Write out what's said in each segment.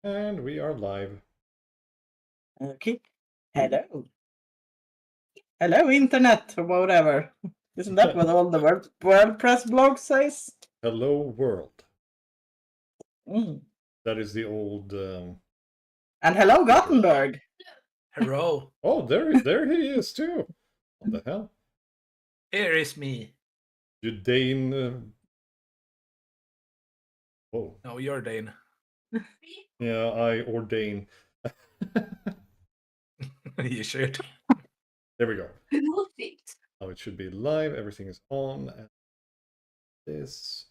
And we are live. Okay. Hello. Hello, internet, or whatever. Isn't that what all the WordPress blog says? Hello, world. Mm. That is the old. And hello, Gothenburg. Hello. Oh, there he is too. What the hell? Here is me. You Dane. Whoa. No, you're Dane. Yeah, I ordain. You should. There we go. Now it should be live. Everything is on. And this.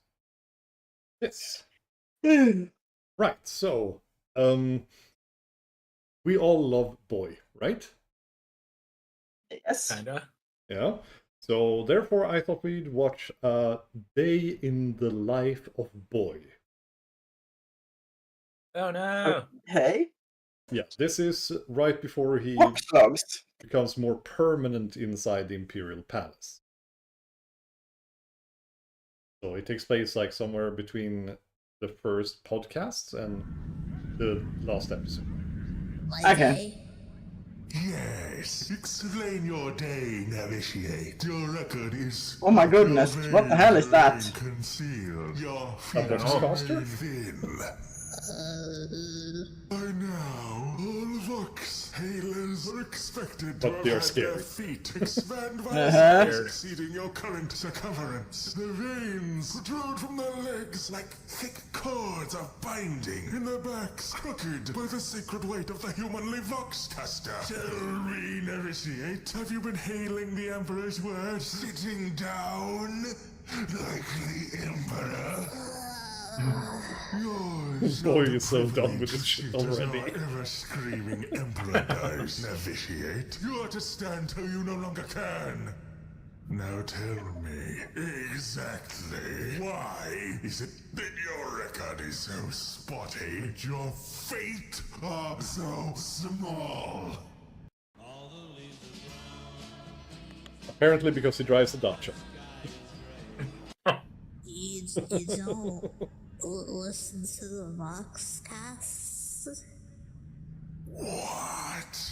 Right. So, we all love Boy, right? Yes. Kinda. Yeah. So therefore, I thought we'd watch a day in the life of Boy. Oh no. Hey. Yeah, this is right before he Box logs. becomes more permanent inside the Imperial Palace. So it takes place like somewhere between the first podcast and the last episode. Okay. Yes, explain your day, Novitiate. Your record is... Oh my goodness, what the hell is that? Concealed. Your Voxcaster? thin. By now, all Vox Hailers are expected to But they are have had their scary. feet expand by Uh-huh. size exceeding your current circumference. The veins protrude from their legs like thick cords of binding, and their backs crooked by the sacred weight of the humanly Voxcaster. Tell me, Novitiate, have you been hailing the Emperor's words? Sitting down? Like the Emperor? Yours Boy are the is so done with this privileged shit suitors already. our ever-screaming Emperor dies, Novitiate. You are to stand till you no longer can. Now tell me, exactly, why is it that your record is so spotty and your feet are so small? Apparently because he drives a Dacia. You don't listen to the Voxcast? What?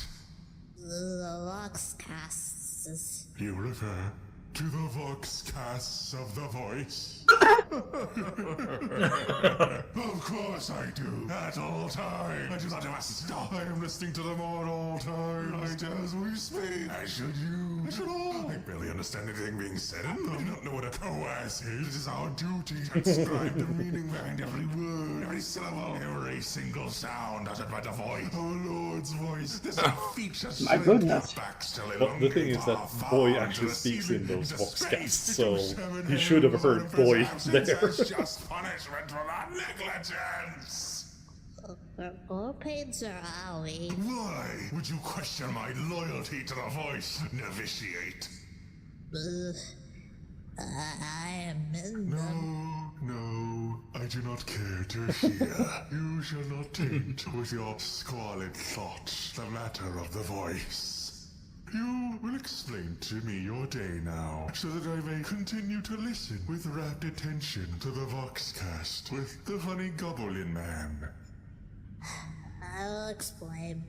The Voxcast. You refer to the Voxcasts of the voice? Of course I do. At all times. I do not ever stop. I am listening to them all time. Right as we speak. As should you. As should all. I barely understand anything being said. I do not know what a coas is. It is our duty to describe the meaning behind every word, every syllable, every single sound uttered by the voice. Our Lord's voice. This features My goodness. backs till they But the thing is that Boy actually speaks in those Voxcasts, so he should have heard Boy there. Just punishment for that negligence. Or pains or owie. Why would you question my loyalty to the voice, Novitiate? I am in them. No, I do not care to hear. You shall not taint with your squalid thoughts the matter of the voice. You will explain to me your day now, so that I may continue to listen with rapt attention to the Voxcast with the funny Goblin Man. I'll explain.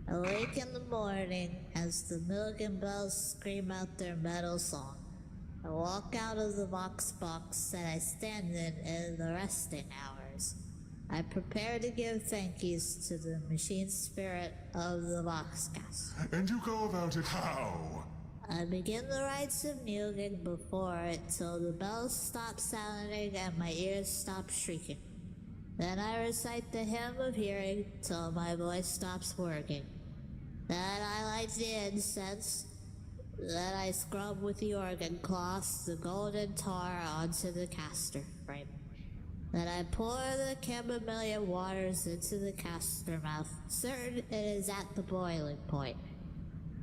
Awake in the morning as the Milligan bells scream out their metal song. I walk out of the Vox box that I stand in the resting hours. I prepare to give thank yous to the machine spirit of the Voxcast. And you go about it how? I begin the rites of Mugen before it till the bells stop sounding and my ears stop shrieking. Then I recite the hymn of hearing till my voice stops working. Then I light the incense. Then I scrub with the organ cloths the golden tar onto the caster frame. Then I pour the chamomile waters into the caster mouth, certain it is at the boiling point.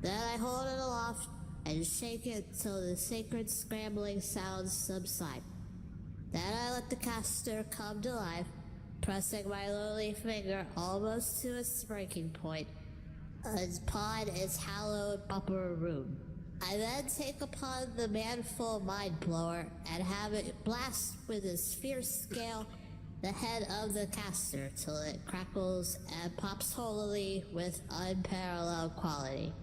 Then I hold it aloft and shake it till the sacred scrambling sounds subside. Then I let the caster come to life, pressing my lowly finger almost to its breaking point, upon its hallowed upper room. I then take upon the manful mind blower and have it blast with his fierce scale the head of the caster till it crackles and pops holily with unparalleled quality.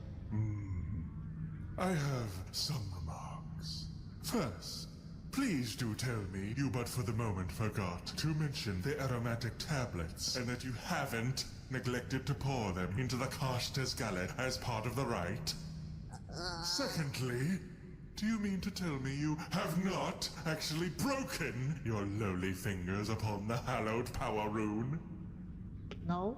I have some remarks. First, please do tell me you but for the moment forgot to mention the aromatic tablets and that you haven't neglected to pour them into the caster's gullet as part of the rite. Secondly, do you mean to tell me you have not actually broken your lowly fingers upon the hallowed power rune? No?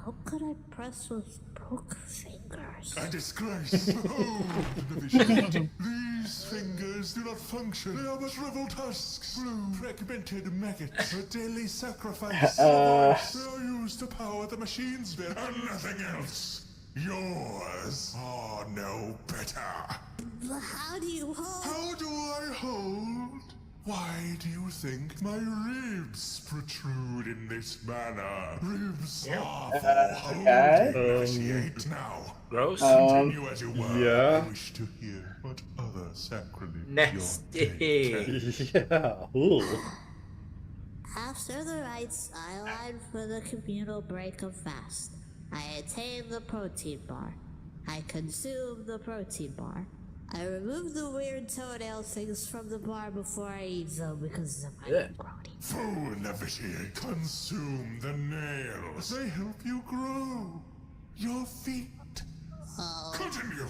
How could I press with broke fingers? A disgrace! Oh, novitiate. These fingers do not function. They are but shriveled husks, blue, fragmented maggots, a daily sacrifice. They are used to power the machine's bit and nothing else. Yours are no better. But how do you hold? How do I hold? Why do you think my ribs protrude in this manner? Ribs are for holding, initiate now. Gross. Continue as you were. yeah. I wish to hear what other sacrilege Nasty. your date. Yeah. Ooh. After the rites, I aligned for the communal break of fast. I attained the protein bar. I consumed the protein bar. I removed the weird toenail things from the bar before I eat them because of my Yeah. growing. Fool novitiate, consume the nails. They help you grow. Your feet. Continue.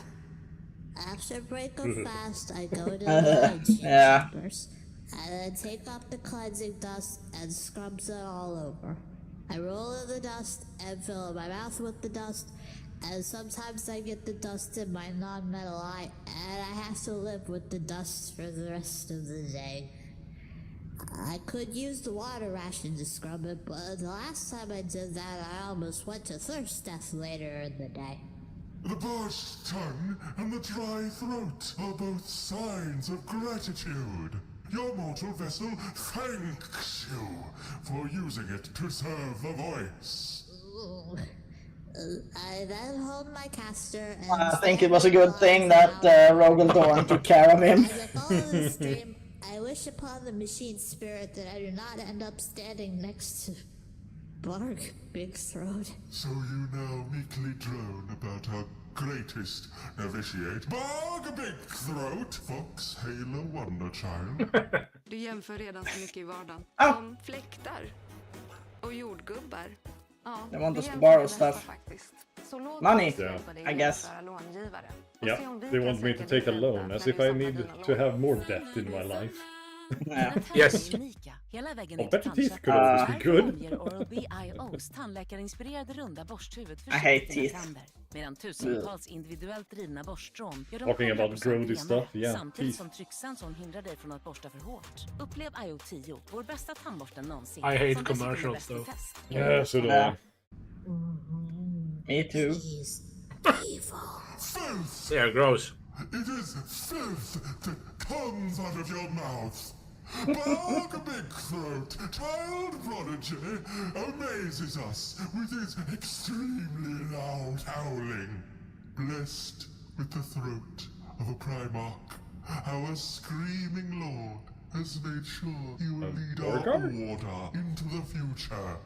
After break of fast, I go to the hygiene Yeah. chambers. I then take off the cleansing dust and scrubs it all over. I roll in the dust and fill my mouth with the dust, and sometimes I get the dust in my non-metal eye, and I have to live with the dust for the rest of the day. I could use the water ration to scrub it, but the last time I did that, I almost went to thirst death later in the day. The parched tongue and the dry throat are both signs of gratitude. Your mortal vessel thanks you for using it to serve the voice. Ooh. I then hold my caster and I think it was a good thing that Rogaldorn took care of him. As I follow the stream, I wish upon the machine spirit that I do not end up standing next to Bark Big Throat. So you now meekly drone about our greatest novitiate, Bog Big Throat, Fox Halo Wonder Child. Du jämför redan så mycket i vardagen. Ah. Som fläktar. Och jordgubbar. Ja, They want det us to jämför borrow det mesta stuff. faktiskt. Så låt Money, oss hjälpa dig I guess. jämföra långivare. Och Yeah. se om vi They kan want me to sänka take a din loan, ränta as när if vi I samlar need dina to lån. have more debt in my life. Yeah. Yes. Unika. Hela vägen Oh, ner till better teeth tandköttet. could always be Här good. omger Oral-B IOs tandläkarinspirerade runda borsthuvud I hate försiktigt dina teeth. tänder. Medan tusentals individuellt drivna borstrån gör dem Talking about 100% grody renare, stuff, yeah, samtidigt teeth. som trycksensorn hindrar dig från att borsta för hårt. Upplev IO10, vår bästa tandborste någonsin. I hate som dessutom är commercials, bäst i though. test. Yeah, so do Yeah. I. Me too. He's evil. Filth! Yeah, gross. It is filth that comes out of your mouth. Bog Big Throat, child prodigy, amazes us with his extremely loud howling. Blessed with the throat of a Primarch, our screaming lord has made sure he will lead our Beauregard? order into the future.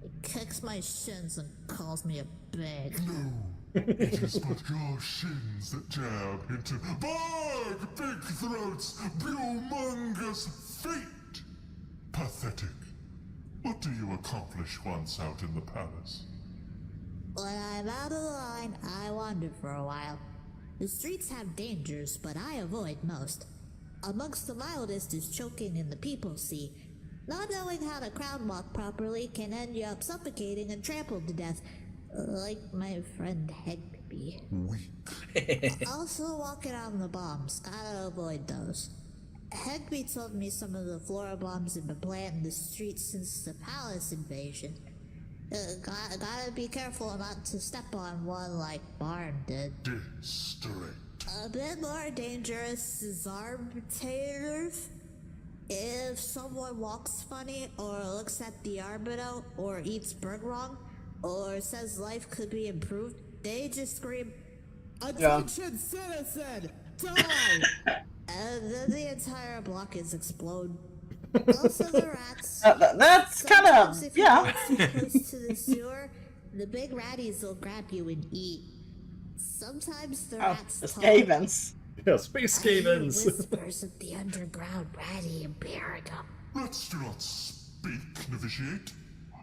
He kicks my shins and calls me a big. No, it is but your shins that jab into Bog Big Throat's humongous feet. Pathetic. What do you accomplish once out in the palace? When I'm out of the line, I wander for a while. The streets have dangers, but I avoid most. Amongst the mildest is choking in the people see. Not knowing how to crowd walk properly can end you up suffocating and trampled to death, like my friend Hegby. Weak. Also walking on the bombs, gotta avoid those. Hegby told me some of the flora bombs have been planted in the streets since the palace invasion. Gotta be careful not to step on one like Barn did. Straight. A bit more dangerous is arbitrators. If someone walks funny, or looks at the arbiter, or eats bird wrong, or says life could be improved, they just scream, "Attention, citizen! Die!" And then the entire block is explode. Also, the rats. That's kind Sometimes of if you yeah. get too close to the sewer, the big ratties will grab you and eat. Sometimes the Oh, rats the talk. Skavens. Yeah, space I hear Skavens. whispers of the underground ratty imperium. Rats do not speak, novitiate.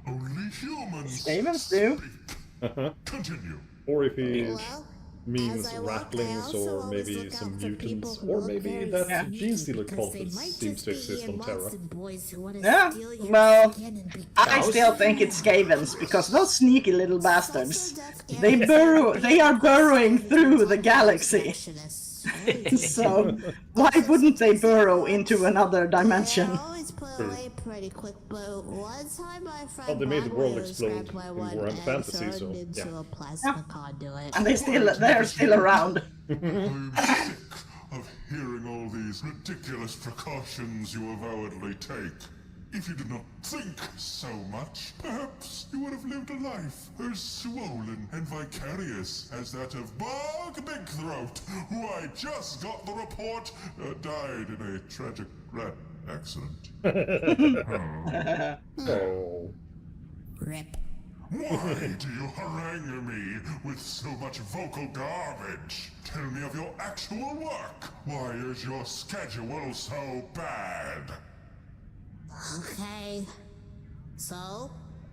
Only humans Skavens do. speak. Continue. Or if he Well, means as I walk, I rattlings, also or always maybe look some out for people mutants, who or look maybe very that sneaky gene stealer because they cultist might seems just to be exist on Terra. monster boys who want to Yeah, steal your well, skin and be I Cows? still think it's Skavens because those sneaky little bastards. Also, They deaf burrow. aliens They are and burrowing also through the intelligent galaxy. insurrectionists. Really So why wouldn't they burrow into another dimension? They're always put away pretty quick, but one time my friend Well, they made the world Blackwater explode grabbed my in one Warhammer and Fantasy, thrown so, it into yeah. a plasma conduit. And they're still around. I'm sick of hearing all these ridiculous precautions you avowedly take. If you did not think so much, perhaps you would have lived a life as swollen and vicarious as that of Bog Bigthroat, who I just got the report died in a tragic rat accident. Oh. Rip. Why do you harangue me with so much vocal garbage? Tell me of your actual work. Why is your schedule so bad? Okay. So,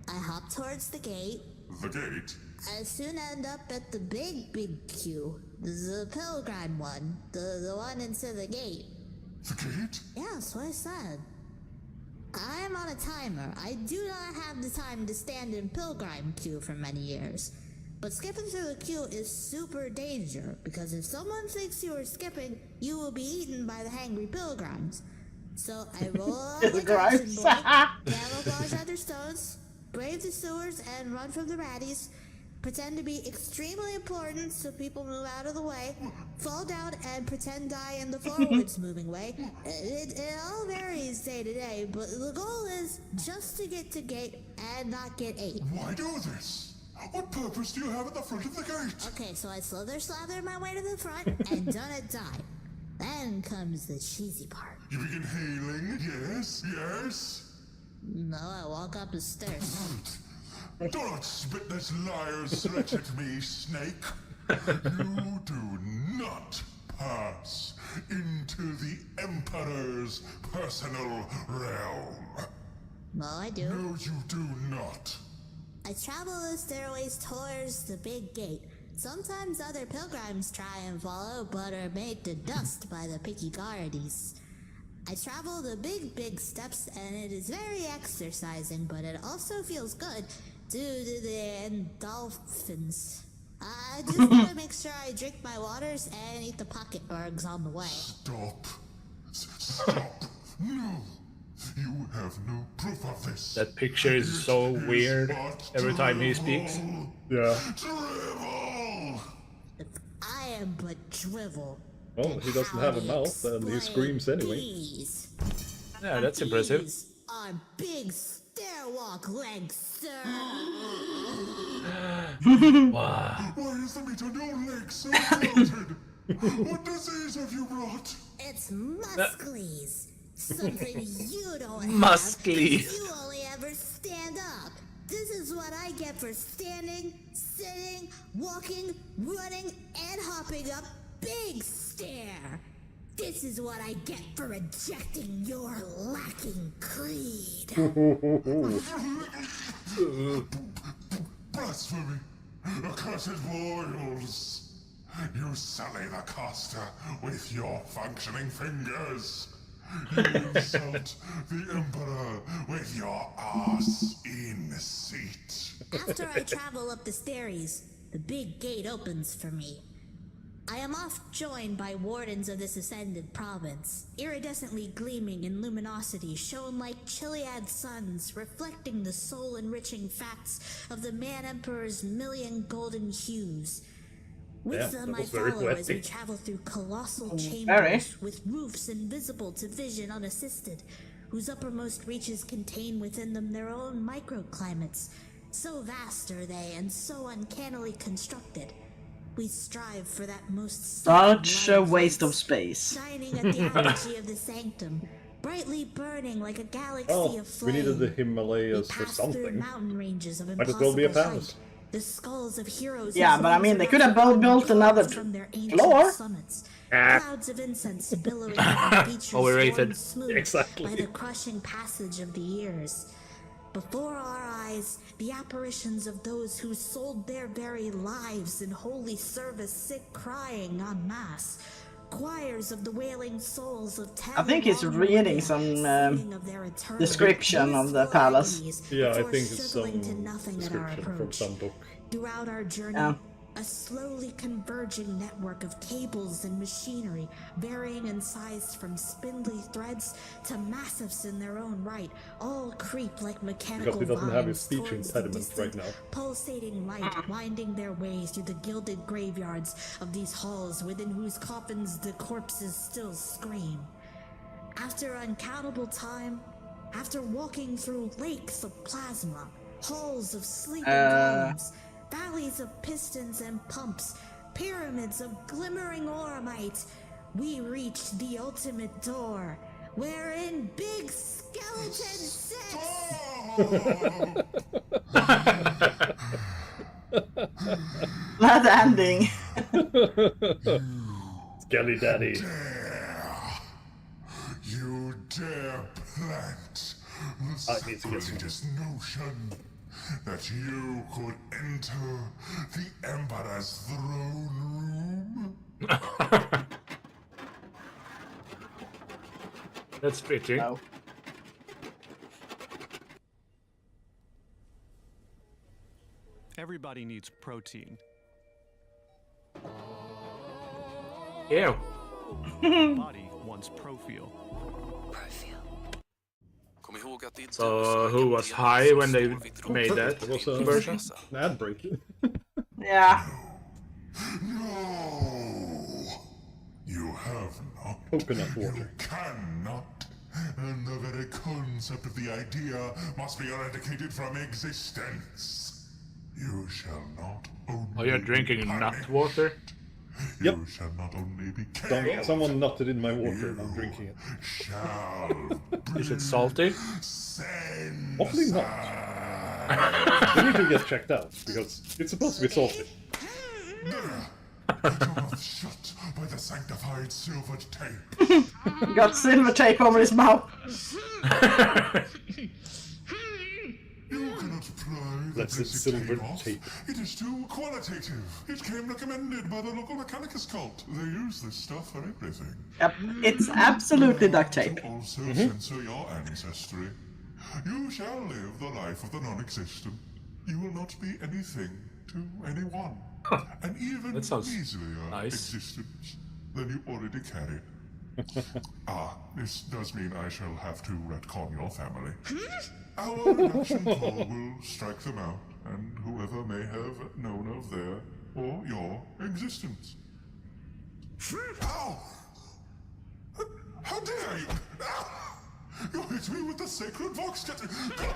I hop towards the gate. The gate? I soon end up at the big queue. The pilgrim one. The one into the gate. The gate? Yeah, that's what I said. I am on a timer. I do not have the time to stand in pilgrim queue for many years. But skipping through the queue is super danger, because if someone thinks you are skipping, you will be eaten by the hangry pilgrims. So I roll out like a Pilgrims. boy, camouflage under stones, brave the sewers and run from the ratties, pretend to be extremely important so people move out of the way, fall down and pretend die in the forwards moving way. It all varies day to day, but the goal is just to get to gate and not get ate. Why do this? What purpose do you have at the front of the gate? Okay, so I slather my way to the front and don't die. Then comes the cheesy part. You begin hailing, yes, yes. No, I walk up the stairs. Do not spit this liar's threat at me, snake. You do not pass into the Emperor's personal realm. Well, I do. No, you do not. I travel the stairways towards the big gate. Sometimes other pilgrims try and follow, but are made to dust by the picky guardies. I travel the big steps, and it is very exercising, but it also feels good due to the endorphins. I just want to make sure I drink my waters and eat the pocket bergs on the way. Stop. Stop. No. You have no proof of this. That picture is so weird every time he speaks. Yeah. Drivel! I am but drivel. Well, he doesn't have a mouth, and he screams anyway. These. Yeah, that's impressive. These are big stairwalk legs, sir. Wow. Why is the meat on your legs so melted? What disease have you brought? It's muscles. Something you don't have. Muscles. 'cause You only ever stand up. This is what I get for standing, sitting, walking, running, and hopping up big stair. This is what I get for rejecting your lacking creed. Blasphemy! Accursed boils! You sully the caster with your functioning fingers! You insult the Emperor with your ass in seat! After I travel up the stairs, the big gate opens for me. I am oft joined by wardens of this ascended province, iridescently gleaming in luminosity, shone like Chiliad suns, reflecting the soul-enriching facts of the Man-Emperor's million golden hues. With Yeah, them that I was very follow as we poetic. travel through colossal very. chambers with roofs invisible to vision unassisted, whose uppermost reaches contain within them their own microclimates. So vast are they and so uncannily constructed. We strive for that most Such a sacred waste light, of space. shining at the apogee of the sanctum, brightly burning like a galaxy Oh, of we flame. needed the We Himalayas for passed through something. mountain ranges of Might as well be a impossible palace. height. The skulls of heroes. Yeah, whose but I mean, names they are could have now both built another carved from their ancient floor. summits. Ah. Clouds of incense billowing over beaches Overrated. worn smooth Exactly. by the crushing passage of the years. Before our eyes, the apparitions of those who sold their very lives in holy service sit crying en masse. Choirs of the wailing souls of ten I think he's long reading millennia some singing of their eternal description of the blissful palace. agonies Yeah, I before think it's struggling to some nothing at our description from approach. some book. Throughout our journey, Yeah. a slowly converging network of cables and machinery, varying in size from spindly threads to massives in their own right, all creep like mechanical Because he doesn't have his vines speech towards the impediment right distant, now. pulsating light, winding their way through the gilded graveyards of these halls within whose coffins the corpses still scream. After uncountable time, after walking through lakes of plasma, halls of sleeping golems, valleys of pistons and pumps, pyramids of glimmering oromite, we reached the ultimate door, wherein Big Skeleton sits. That ending. Skelly Daddy. You dare plant I the need to get some. greatest notion that you could enter the Emperor's throne room? That's pretty. No. Everybody needs protein. Ew. Body wants profil. So who was high when they made that It was a version? an ad break. Yeah. No! You have not. Coconut water. You cannot. And the very concept of the idea must be eradicated from existence. You shall not only Oh, you're drinking be nut punished, water? You Yep. shall not only be killed. Someone nutted in my water and I'm drinking it. Shall Is it salty? send. Hopefully not. We need to get checked out because it's supposed to be salty. Keep your mouth shut by the sanctified silvered tape. Got silver tape over his mouth. You cannot apply the That's the basic silver off. tape. It is too qualitative. It came recommended by the local Mechanicus cult. They use this stuff for everything. Yep. It's absolutely duct tape. To also censor your ancestry. You shall live the life of the non-existent. You will not be anything to anyone. An even That sounds measlier nice. existence than you already carry. This does mean I shall have to retcon your family. Our reduction call will strike them out, and whoever may have known of their or your existence. Ow! How dare you! Ow! You hit me with the sacred vox getter! No!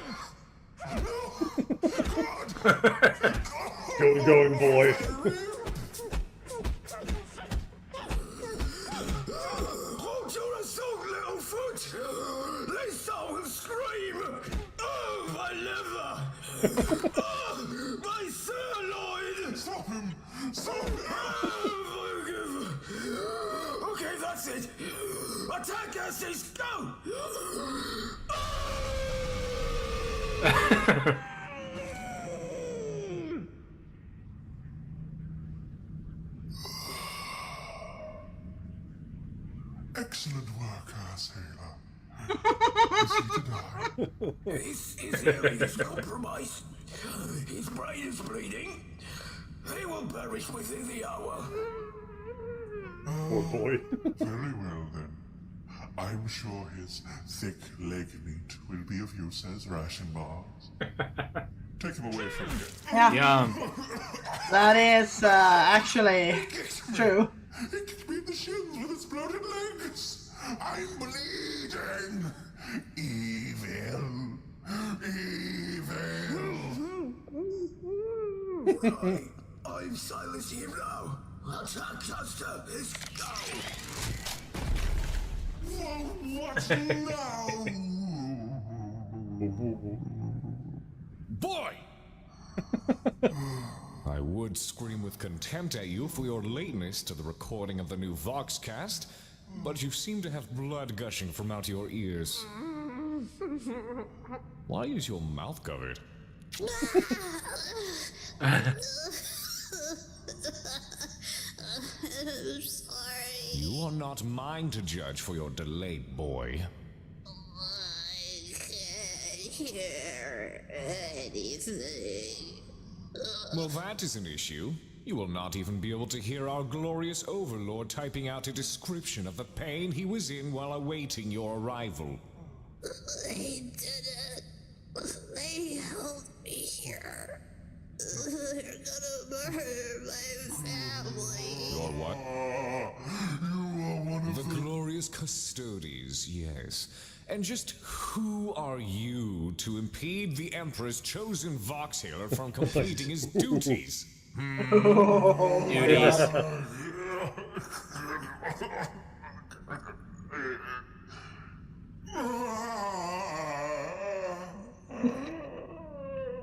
God! Going, boy. Hold your assault, little foot! They saw him scream! Oh, my liver! Oh, my sirloin! Stop him! Stop him! Okay, that's it! Attack Estes! Go! Excellent work, sailor. Is he to die? His hearing is compromised. His brain is bleeding. He will perish within the hour. Poor boy. Very well, then. I'm sure his thick leg meat will be of use as ration bars. Take him away from here. Yeah. Yum. That is actually true. It kicked me in the shins with its bloated legs. I'm bleeding. Evil. Evil. I'm silencing him now. Attack Caster is go. what now? Boy! I would scream with contempt at you for your lateness to the recording of the new Voxcast, but you seem to have blood gushing from out your ears. Why is your mouth covered? I'm sorry. You are not mine to judge for your delay, boy. I can't hear anything. Well, that is an issue. You will not even be able to hear our glorious overlord typing out a description of the pain he was in while awaiting your arrival. They didn't. They held me here. They're gonna murder my family. Your what? The glorious custodies, yes. And just who are you to impede the Emperor's chosen Voxhaler from completing his duties? Duties.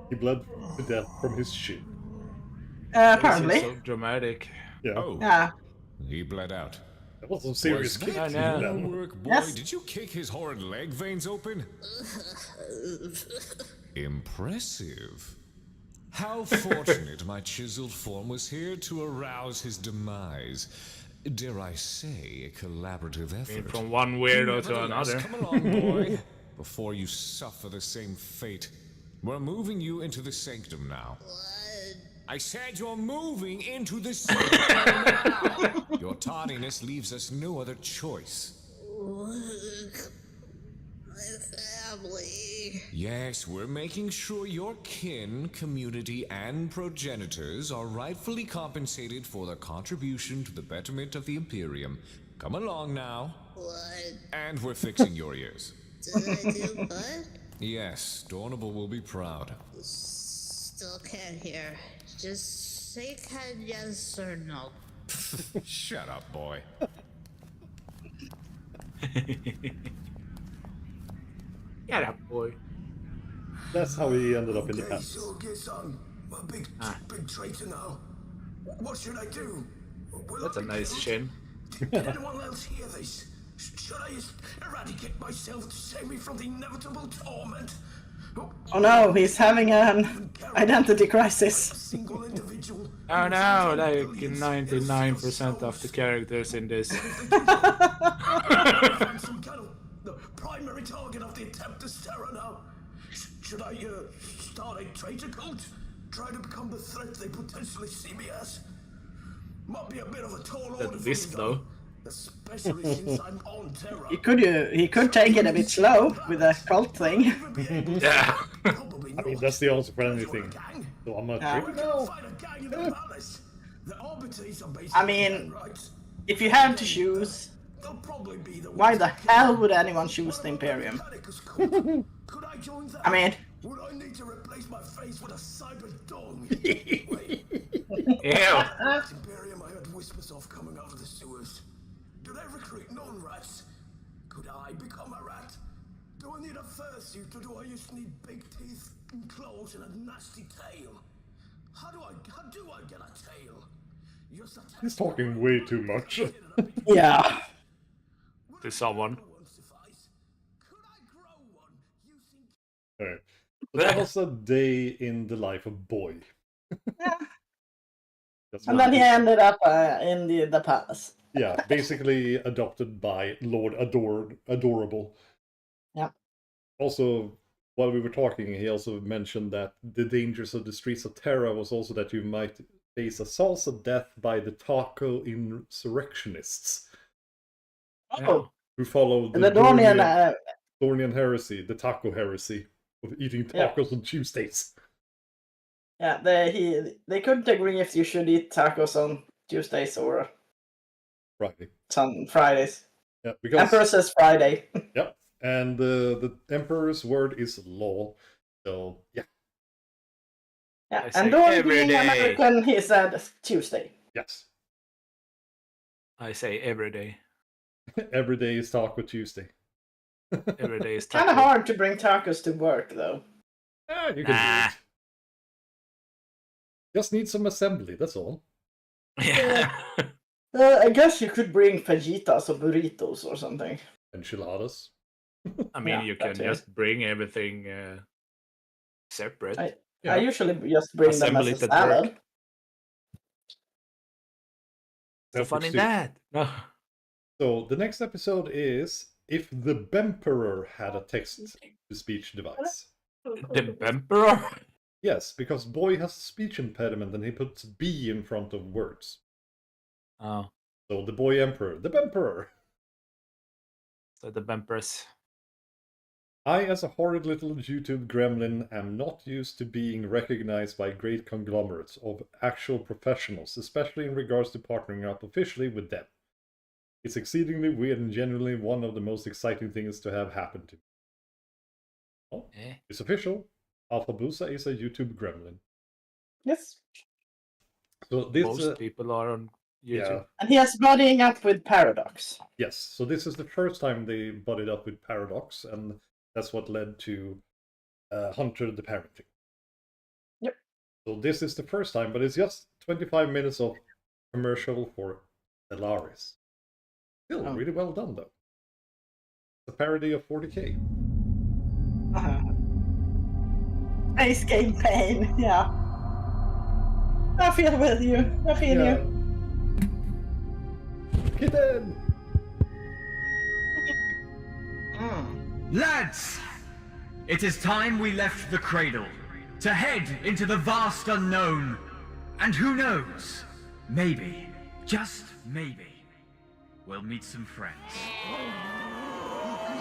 He bled to death from his shin. Apparently. So dramatic. Yeah. Oh, Yeah. he bled out. That was some serious Was kick. that I know. your work, boy? Yes. Did you kick his horrid leg veins open? Impressive. How fortunate my chiseled form was here to arouse his demise. Dare I say, a collaborative effort. From one weirdo to Nevertheless, another. come along, boy, before you suffer the same fate. We're moving you into the sanctum now. I said you're moving into the sanctum now. Your tardiness leaves us no other choice. Look, my family. Yes, we're making sure your kin, community, and progenitors are rightfully compensated for their contribution to the betterment of the Imperium. Come along now. What And we're fixing your ears. did I do? What? Yes, Dornable will be proud. Still can't hear. Just say kind yes or no. Shut up, boy. Get up, boy. That's how he ended up in the Okay, past. so guess I'm a big traitor now. What should I do? Will That's I a be nice killed? chin. Did anyone else hear this? Should I just eradicate myself to save me from the inevitable torment? Oh no, he's having an identity A crisis. single individual. Oh no, like 99% of the characters in this. Some kind of the primary target of the attempt is terror now. Should I start a traitor cult? Try to become the threat they potentially see me as? Might be a bit of a tall order for me, Wisp though. especially since I'm on terror. He could take it a bit slow with a cult thing. Yeah. Probably I mean, not. that's the answer for You're a anything. gang. So I'm not Yeah. sure. We can fight a gang in the palace. The arbiters are basically I mean, gang, right? If you had to choose, They'll probably be the why ones the that kill hell me. would anyone choose the Imperium? Mechanicus cult. Could I join that? I mean, Would I need to replace my face with a cyber dong? Wait, Ew. Imperium I heard whispers of coming out of the sewers. Do they recruit non-rats? Could I become a rat? Do I need a fursuit or do I just need big teeth and claws and a nasty tail? How do I get a tail? Just a He's talking way too much. yeah. To someone. Won't suffice. Could I grow one using Alright. So that was a day in the life of Boy. That's And what then he it is. ended up in the palace. Yeah, basically adopted by Lord Adorable. Yep. Also, while we were talking, he also mentioned that the dangers of the streets of Terra was also that you might face a salsa death by the taco insurrectionists Oh, who followed the Dornian. Dornian heresy, the taco heresy of eating Yeah. tacos on Tuesdays. Yeah, they couldn't agree if you should eat tacos on Tuesdays or Friday. on Fridays. Yeah, because Emperor says Friday. yep, and the Emperor's word is law. So yeah, Yeah, I say and Dorn every being day. American, he said Tuesday. yes. I say every day. Every day is Taco Tuesday. Every day is Kind of taco. hard to bring tacos to work, though. You can Nah. do it. Just need some assembly, that's all. Yeah. I guess you could bring fajitas or burritos or something. Enchiladas. I mean, Yeah, you that can too. just bring everything separate. I usually just bring them Assemble as it a at work. salad. The fun in Soup. that. No. So the next episode is if the Bemperor had a text-to-speech device. The Emperor? Yes, because Boy has a speech impediment and he puts B in front of words. Oh, So the Boy Emperor, the Bemperor. so the Empress. I, as a horrid little YouTube gremlin, am not used to being recognized by great conglomerates of actual professionals, especially in regards to partnering up officially with them. It's exceedingly weird and genuinely one of the most exciting things to have happened to me. Well, it's official. Alfabusa is a YouTube gremlin. Yes. So this, Most people are on YouTube. yeah, And he has buddying up with Paradox. yes. So this is the first time they buddied up with Paradox, and that's what led to Hunter the Parenting. Yep. So this is the first time, but it's just 25 minutes of commercial for Stellaris. Still really well done, though. It's a parody of 40K. Face game pain, yeah. I feel with you. I feel you. Kitten! Lads! It is time we left the cradle to head into the vast unknown. And who knows? Maybe, just maybe, we'll meet some friends.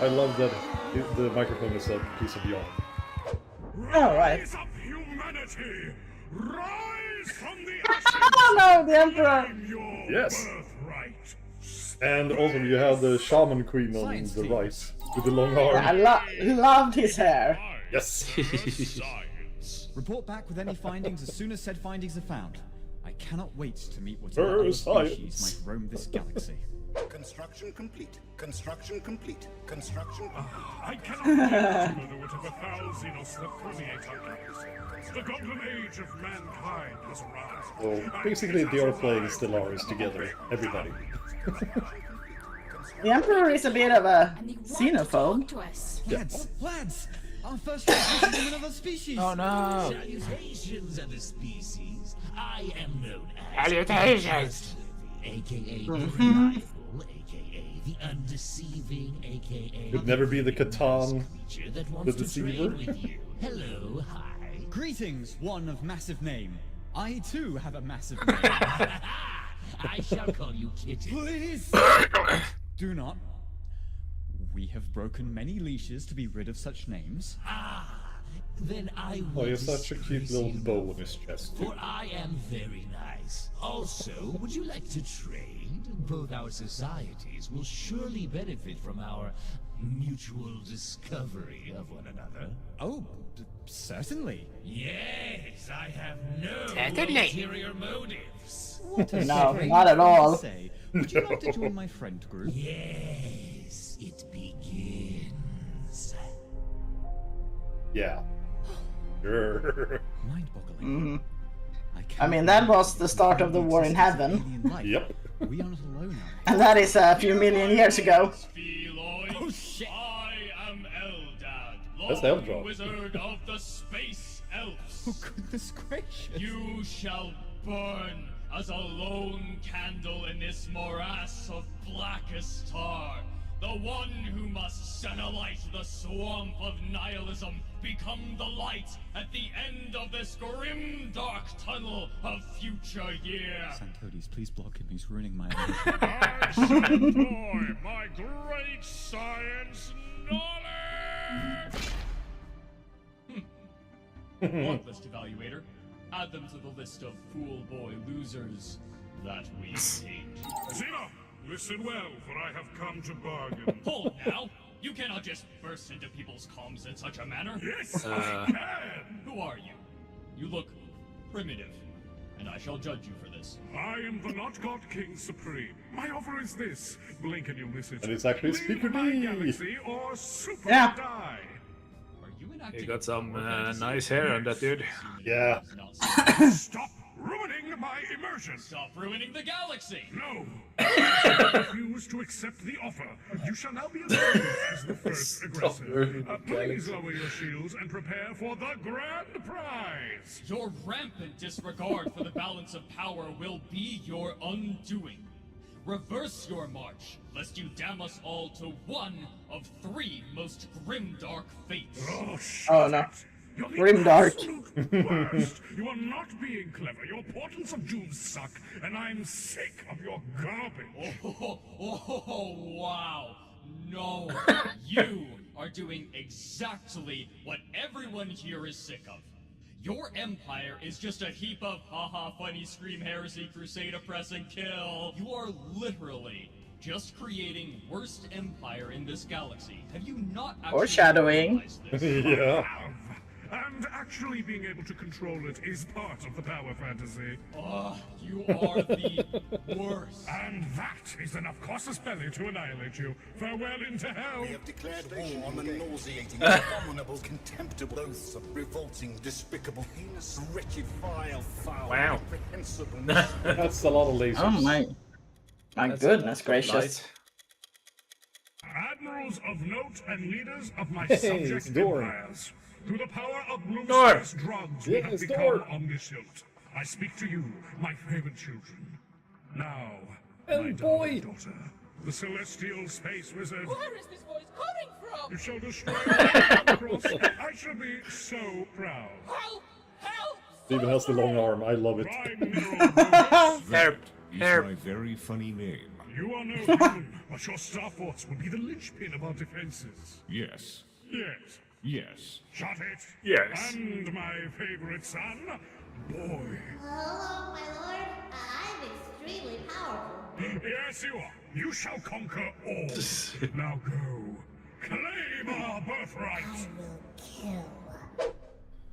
I love that the microphone is a piece of yarn. All right. Rise up, humanity! Rise from the ashes! Oh no, the Emperor! Your Yes. birthright! And also you have the Shaman Queen on the right, with the long arm. I loved his hair. Yes! Report back with any findings as soon as said findings are found. I cannot wait to meet whatever other Science. species might roam this galaxy. Construction complete. Construction complete. Construction I cannot further whatever foul xenos that permeate our galaxy. The golden age of mankind has arrived. So basically they are playing Stellaris together, everybody. The Emperor is a bit of a xenophobe. Lads! Our first transmission from another species! Oh no! Salutations of the species. I am known as Salutations! aka the reliable, aka the undeceiving, aka Could never be the Catan, creature that the wants to deceiver. trade with you. Hello, hi. Greetings, one of massive name. I too have a massive name. I shall call you Kitty. Please! Do not. We have broken many leashes to be rid of such names. Then I Oh, will you're such a cute little bow on his chest. for I am very nice. Also, would you like to trade? Both our societies will surely benefit from our mutual discovery of one another. Oh, certainly. Yes, I have no Certainly. ulterior motives. What a No, strange not at thing to all. say. Would you like to join my friend group? Yes, it begins. Yeah. Sure. Mind-boggling. I mean, that was the start of the war in heaven. Yep. We are not alone out And that is a few million years ago. Oh shit! I am Eldad, That's the elf drop. wizard of the space elves. Oh goodness gracious! You shall burn as a lone candle in this morass of blackest tar. The one who must shed a light to the swamp of nihilism, become the light at the end of this grim dark tunnel of future year. Sancodes, please block him. He's ruining my I shall employ my great science knowledge! Want list evaluator? Add them to the list of fool boy losers that we hate. Xena, listen well, for I have come to bargain. Hold now! You cannot just burst into people's comms in such a manner. Yes, I can! Who are you? You look primitive, and I shall judge you for this. I am the Not God King Supreme. My offer is this. Blink and you'll miss it. And it's actually Leave Speaker my D. galaxy or super Yeah. die. You got some nice hair on that dude. Yeah. Stop ruining my immersion. Stop ruining the galaxy. No. I refuse to accept the offer. You shall now be assigned as the first aggressor. Please lower your shields and prepare for the grand prize. Your rampant disregard for the balance of power will be your undoing. Reverse your march, lest you damn us all to one of 3 most grimdark fates. Oh no. Grimdark. Worst. You are not being clever. Your portals of doom suck, and I'm sick of your garbage. Oh, wow. No, you are doing exactly what everyone here is sick of. Your empire is just a heap of haha, funny, scream, heresy, crusade, oppress, and kill. You are literally just creating worst empire in this galaxy. Have you not actually Foreshadowing. realized this? Yeah. And actually being able to control it is part of the power fantasy. Oh, you are the worst. And that is enough casus belli to annihilate you. Farewell into hell. We have declared war on the nauseating, abominable, contemptible, loathsome, revolting, despicable, heinous, wretched, vile, foul, Wow. reprehensible. That's a lot of lasers. Oh my. My That's goodness a gracious. light. Admirals of note and leaders of my Hey, subject it's Dorn. empires. Through the power of blue Dorn. space drugs, Yeah, we have it's become Dorn. omniscient. I speak to you, my favorite children. Now, And my boy. darling daughter, the celestial space wizard. Where is this voice coming from? You shall destroy the cross. I shall be so proud. Help! Help! Steven has the long arm. I love it. Prime Mineral Rovers, Herp. Is Herp. my very funny name. you are no human, but your star force will be the linchpin of our defenses. Yes. Yes. Yes. Shut it. Yes. And my favorite son, boy. Hello, my lord. I'm extremely powerful. Yes, you are. You shall conquer all. Now go. Claim our birthright.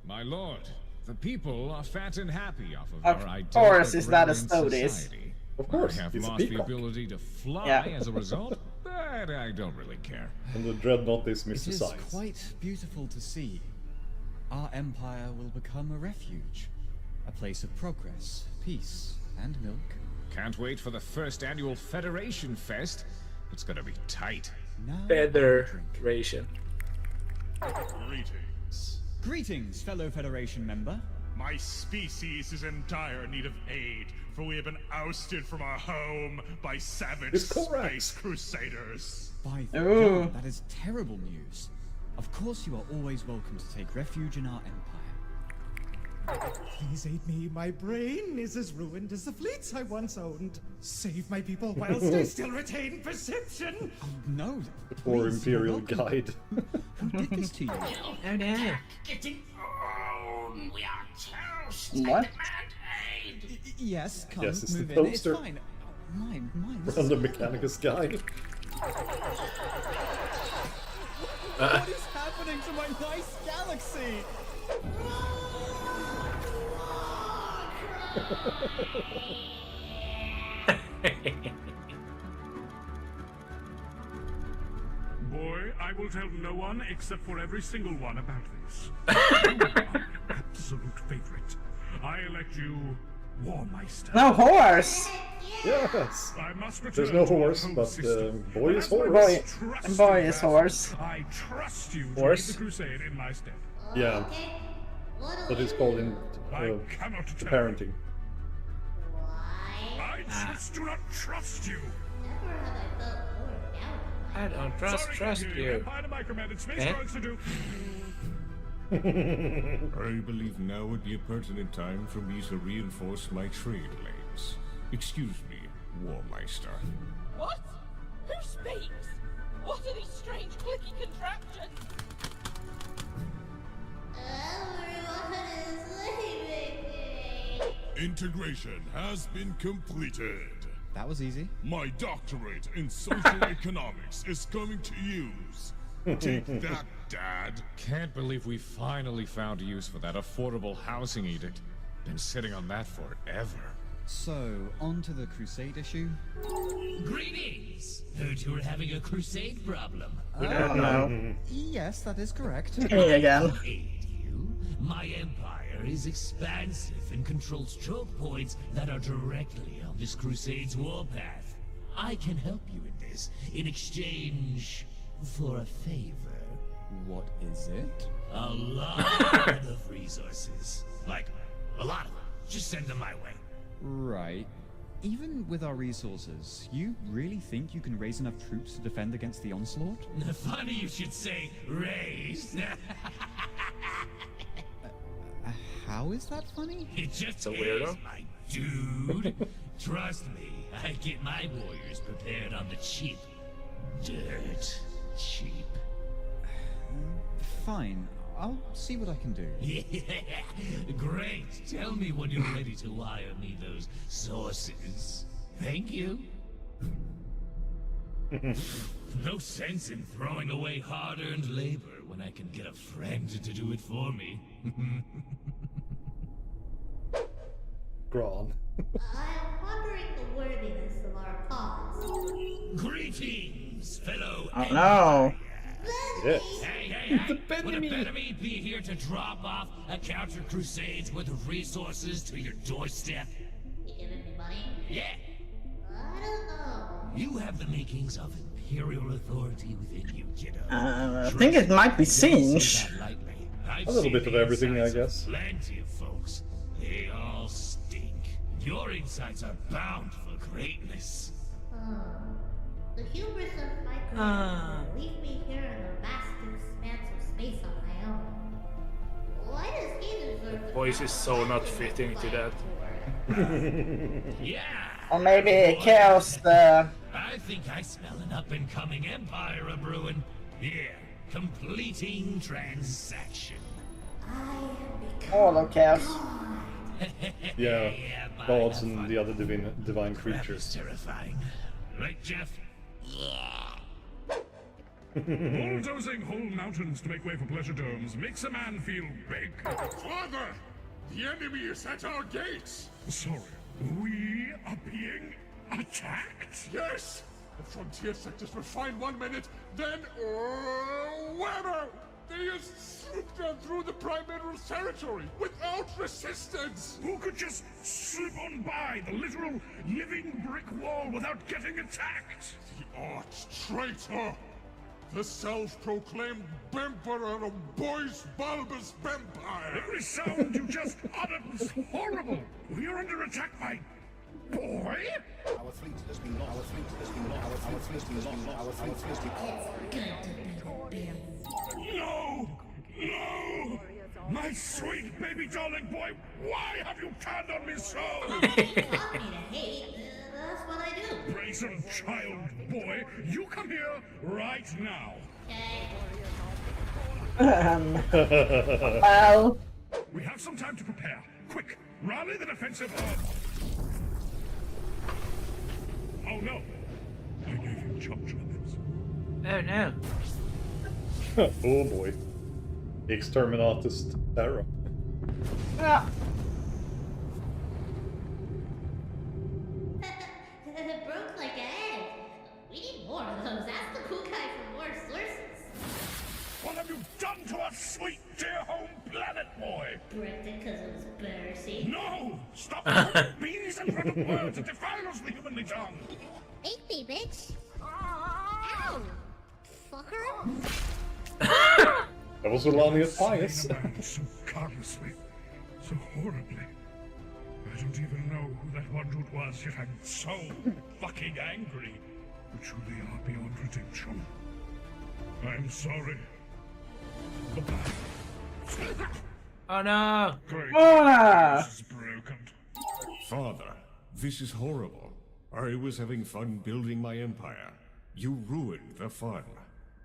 My lord, the people are fat and happy off of Of our idyllic course, is that a agrarian Stodis? society. Of course, I have it's a lost the peacock. ability to fly Yeah. as a result, but I don't really care. And the dreadnought is It Mr. is Science. quite beautiful to see. Our empire will become a refuge, a place of progress, peace, and milk. Can't wait for the first annual Federation Fest. It's gonna be tight. Now, have a drink. Federation. Greetings. Greetings, fellow Federation member. My species is in dire need of aid, for we have been ousted from our home by savage It's correct. space crusaders. By the Ooh. God, that is terrible news. Of course you are always welcome to take refuge in our empire. Please aid me. My brain is as ruined as the fleets I once owned. Save my people whilst I still retain perception. No, Or please, you are Imperial welcome. Guide. Who did this to you? Oh no. Getting old. We are toast. What? Yes, come, Yes, it's the move in. It's poster. fine. Oh, mine. From the Mechanicus guy. What is happening to my nice galaxy? Boy, I will tell no one except for every single one about this. You are my absolute favorite. I elect you Warmeister. No horse! Yes! I must return There's no to our horse, home but system. boy is As my horse. Boy, trusted boy is vassal, horse. I trust you to Horse? lead the crusade in my stead. Yeah, Okay. What that is called in I cannot tell. parenting. I just do not trust you. Never have I felt more doubted. I don't trust Sorry, you. Empire to micromanage space Eh? drugs to do. I believe now would be a pertinent time for me to reinforce my trade lanes. Excuse me, Warmeister. What? Who speaks? What are these strange clicky contraptions? Everyone is leaving me. Integration has been completed. That was easy. My doctorate in social economics is coming to use. Take that, Dad. Can't believe we finally found a use for that affordable housing edict. Been sitting on that forever. So, on to the crusade issue. Greetings! Heard you were having a crusade problem. Yes, that is correct. Me again. Aid you. My empire is expansive and controls choke points that are directly on this crusade's warpath. I can help you in this in exchange for a favor. What is it? A lot of resources. Like, a lot of them. Just send them my way. Right. Even with our resources, you really think you can raise enough troops to defend against the onslaught? Funny you should say raised. How is that funny? It just a weirdo. is, my dude. Trust me, I get my warriors prepared on the cheap. Dirt cheap. Fine. I'll see what I can do. Great. Tell me when you're ready to wire me those sources. Thank you. No sense in throwing away hard-earned labor when I can get a friend to do it for me. Gron. I'm wondering the worthiness of our cause. Greetings, fellow. Oh no. Yes. Hey, would a Benemy be here to drop off a counter crusades with resources to your doorstep? You giving me money? Yeah. I don't know. You have the makings of imperial authority within you, kiddo. I think it might be Singe. A little bit of everything, I guess. Plenty of folks. They all stink. Your insights are bound for greatness. The hubris of my career leave me here in a vast expanse of space on my own. Why does he deserve the Voice is so not fitting to that. Yeah. Or maybe Chaos I think I smell an up-and-coming empire a-brewing. Yeah, completing transaction. all of Chaos. Yeah, gods and the other divine creatures. Terrifying. Right, Jeff? Bulldozing whole mountains to make way for pleasure domes makes a man feel big. Father! The enemy is at our gates! Sorry, we are being attacked? Yes! The frontier sectors were fine 1 minute, then whammo! They just swooped down through the Prime Mineral's territory without resistance! Who could just slip on by the literal living brick wall without getting attacked? The arch-traitor! The self-proclaimed Bemperor of Boy's Bulbous Vampire! Every sound you just uttered was horrible! We are under attack by... Boy? Our fleet has been lost. Our fleet has been lost. Our fleet has been lost. Our fleet has been lost. No! No! My sweet baby darling boy, why have you turned on me so? You taught me to hate. That's what I do. Brazen child boy, you come here right now. Well... We have some time to prepare. Quick, rally the defensive arm. Oh no! I gave you chop trumpets. Oh no. Oh boy. Exterminatus terra. Yeah. It broke like an egg. We need more of those. Ask the cool guy for more sources. What have you done to our sweet dear home planet, boy? Bricked it because it was embarrassing. No! Stop putting bees in front of words! It defiles the humanly tongue! Hate me, bitch. Ow! Fucker. That was Rolanius Pius. So carelessly, so horribly. I don't even know who that one dude was, yet I'm so fucking angry. You truly are beyond redemption. I'm sorry. Goodbye. Oh no! Great. Ah. This is broken. Father, this is horrible. I was having fun building my empire. You ruined the fun.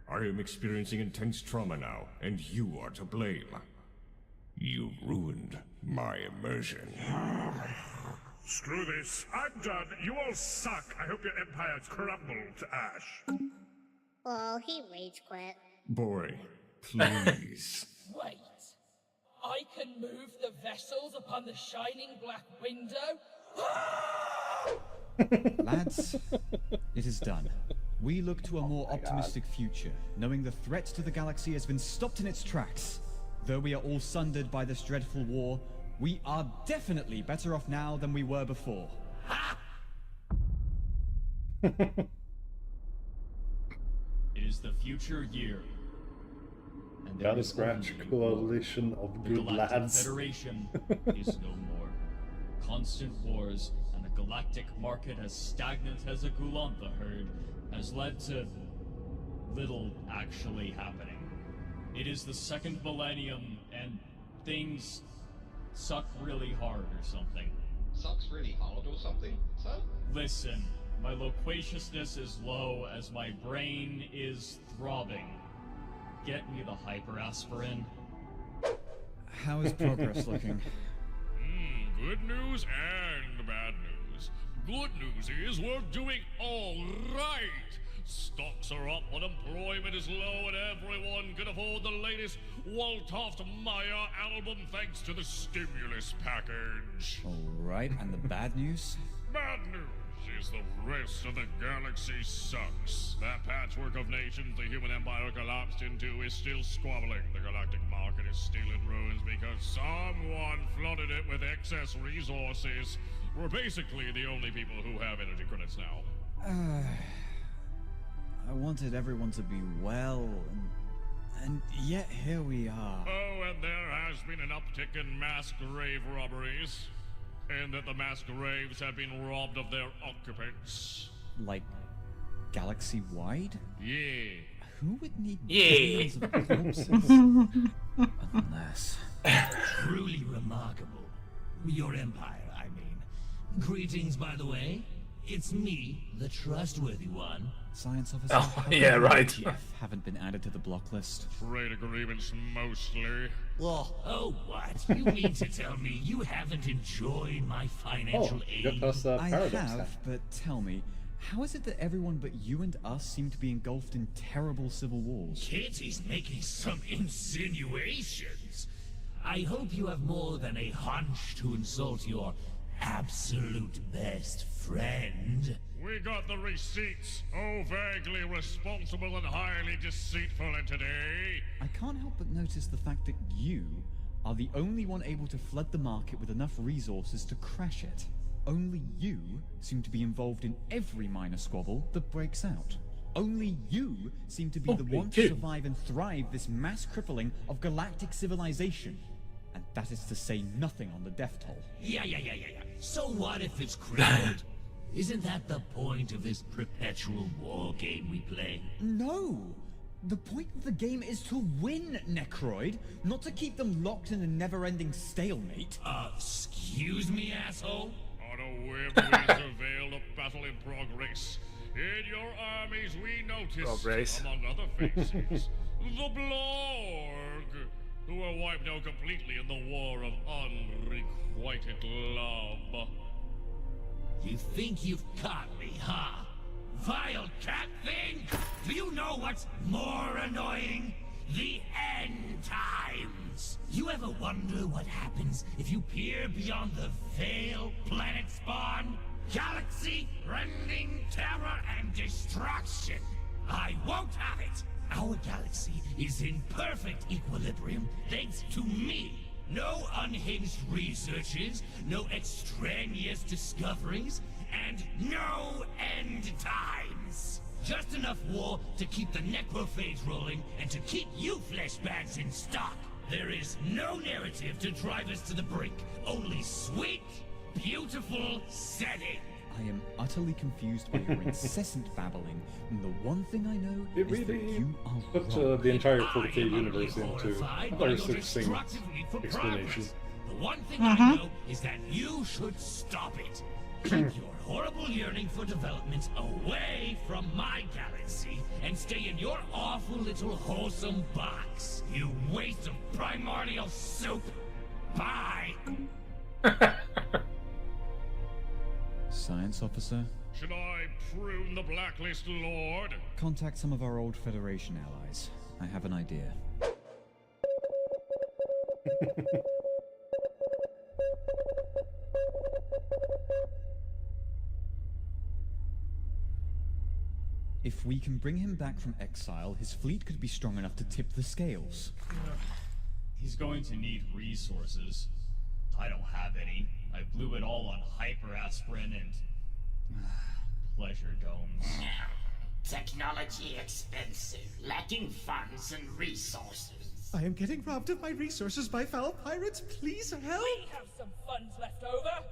I am experiencing intense trauma now, and you are to blame. You ruined my immersion. Screw this. I'm done. You all suck. I hope your empires crumble to ash. Oh, he rage quit. Boy, please. Wait. I can move the vessels upon the shining black window. Lads, it is done. We look to a more optimistic future, knowing the threat to the galaxy has been stopped in its tracks. Though we are all sundered by this dreadful war, we are definitely better off now than we were before. It is the future year. And there Gotta is scratch only coalition of the good Galactic lads. Federation is no more. Constant wars and a galactic market as stagnant as a Gulantha herd has led to little actually happening. It is the second millennium and things suck really hard or something. Sucks really hard or something, so? Listen, my loquaciousness is low as my brain is throbbing. Get me the hyperaspirin. How is progress looking? Good news and bad news. Good news is we're doing all right. Stocks are up, unemployment is low, and everyone can afford the latest Waltoft Maya album thanks to the stimulus package. Alright, and the bad news? Bad news is the rest of the galaxy sucks. That patchwork of nations the human empire collapsed into is still squabbling. The galactic market is still in ruins because someone flooded it with excess resources. We're basically the only people who have energy credits now. I wanted everyone to be well, and yet here we are. Oh, and there has been an uptick in mass grave robberies. And that the mass graves have been robbed of their occupants. Like, galaxy-wide? Yeah. Who would need Yeah. billions of corpses? Unless... Truly remarkable. Your empire, I mean. Greetings, by the way. It's me, the trustworthy one. Science officer? Oh, how yeah, come right. you haven't been added to the block list? Trade agreements mostly. Oh, what? You mean to tell me you haven't enjoyed my financial Oh, aid? got past the I paradox have, then. but tell me, how is it that everyone but you and us seem to be engulfed in terrible civil wars? Kitty's making some insinuations. I hope you have more than a hunch to insult your absolute best friend. We got the receipts. Oh, vaguely responsible and highly deceitful entity. I can't help but notice the fact that you are the only one able to flood the market with enough resources to crash it. Only you seem to be involved in every minor squabble that breaks out. Only you seem to be the one to survive and thrive this mass crippling of galactic civilization. And that is to say nothing on the death toll. Yeah. So what if it's crippled? Isn't that the point of this perpetual war game we play? No! The point of the game is to win, Necroid, not to keep them locked in a never-ending stalemate. Excuse me, asshole? On a whim, we surveilled a battle in progress. In your armies, we noticed, among other faces, the Blorg, who were wiped out completely in the war of unrequited love. You think you've caught me, huh? Vile cat thing! Do you know what's more annoying? The end times! You ever wonder what happens if you peer beyond the veil, planet spawn? Galaxy, rending terror and destruction! I won't have it! Our galaxy is in perfect equilibrium thanks to me! No unhinged researches, no extraneous discoveries, and no end times! Just enough war to keep the necrophage rolling and to keep you flesh bags in stock. There is no narrative to drive us to the brink, only sweet, beautiful setting. I am utterly confused by your incessant babbling, and the one thing I know It is that really you are put wrong. the entire 4K universe into a very succinct explanation. The one thing I know is that you should stop it. Keep your horrible yearning for development away from my galaxy and stay in your awful little wholesome box. You waste of primordial soup. Bye. Science officer, Should I prune the blacklist, Lord? contact some of our old Federation allies. I have an idea. If we can bring him back from exile, his fleet could be strong enough to tip the scales. He's going to need resources. I don't have any. I blew it all on hyperaspirin and pleasure domes. Technology expensive, lacking funds and resources. I am getting robbed of my resources by foul pirates. Please help. We have some funds left over.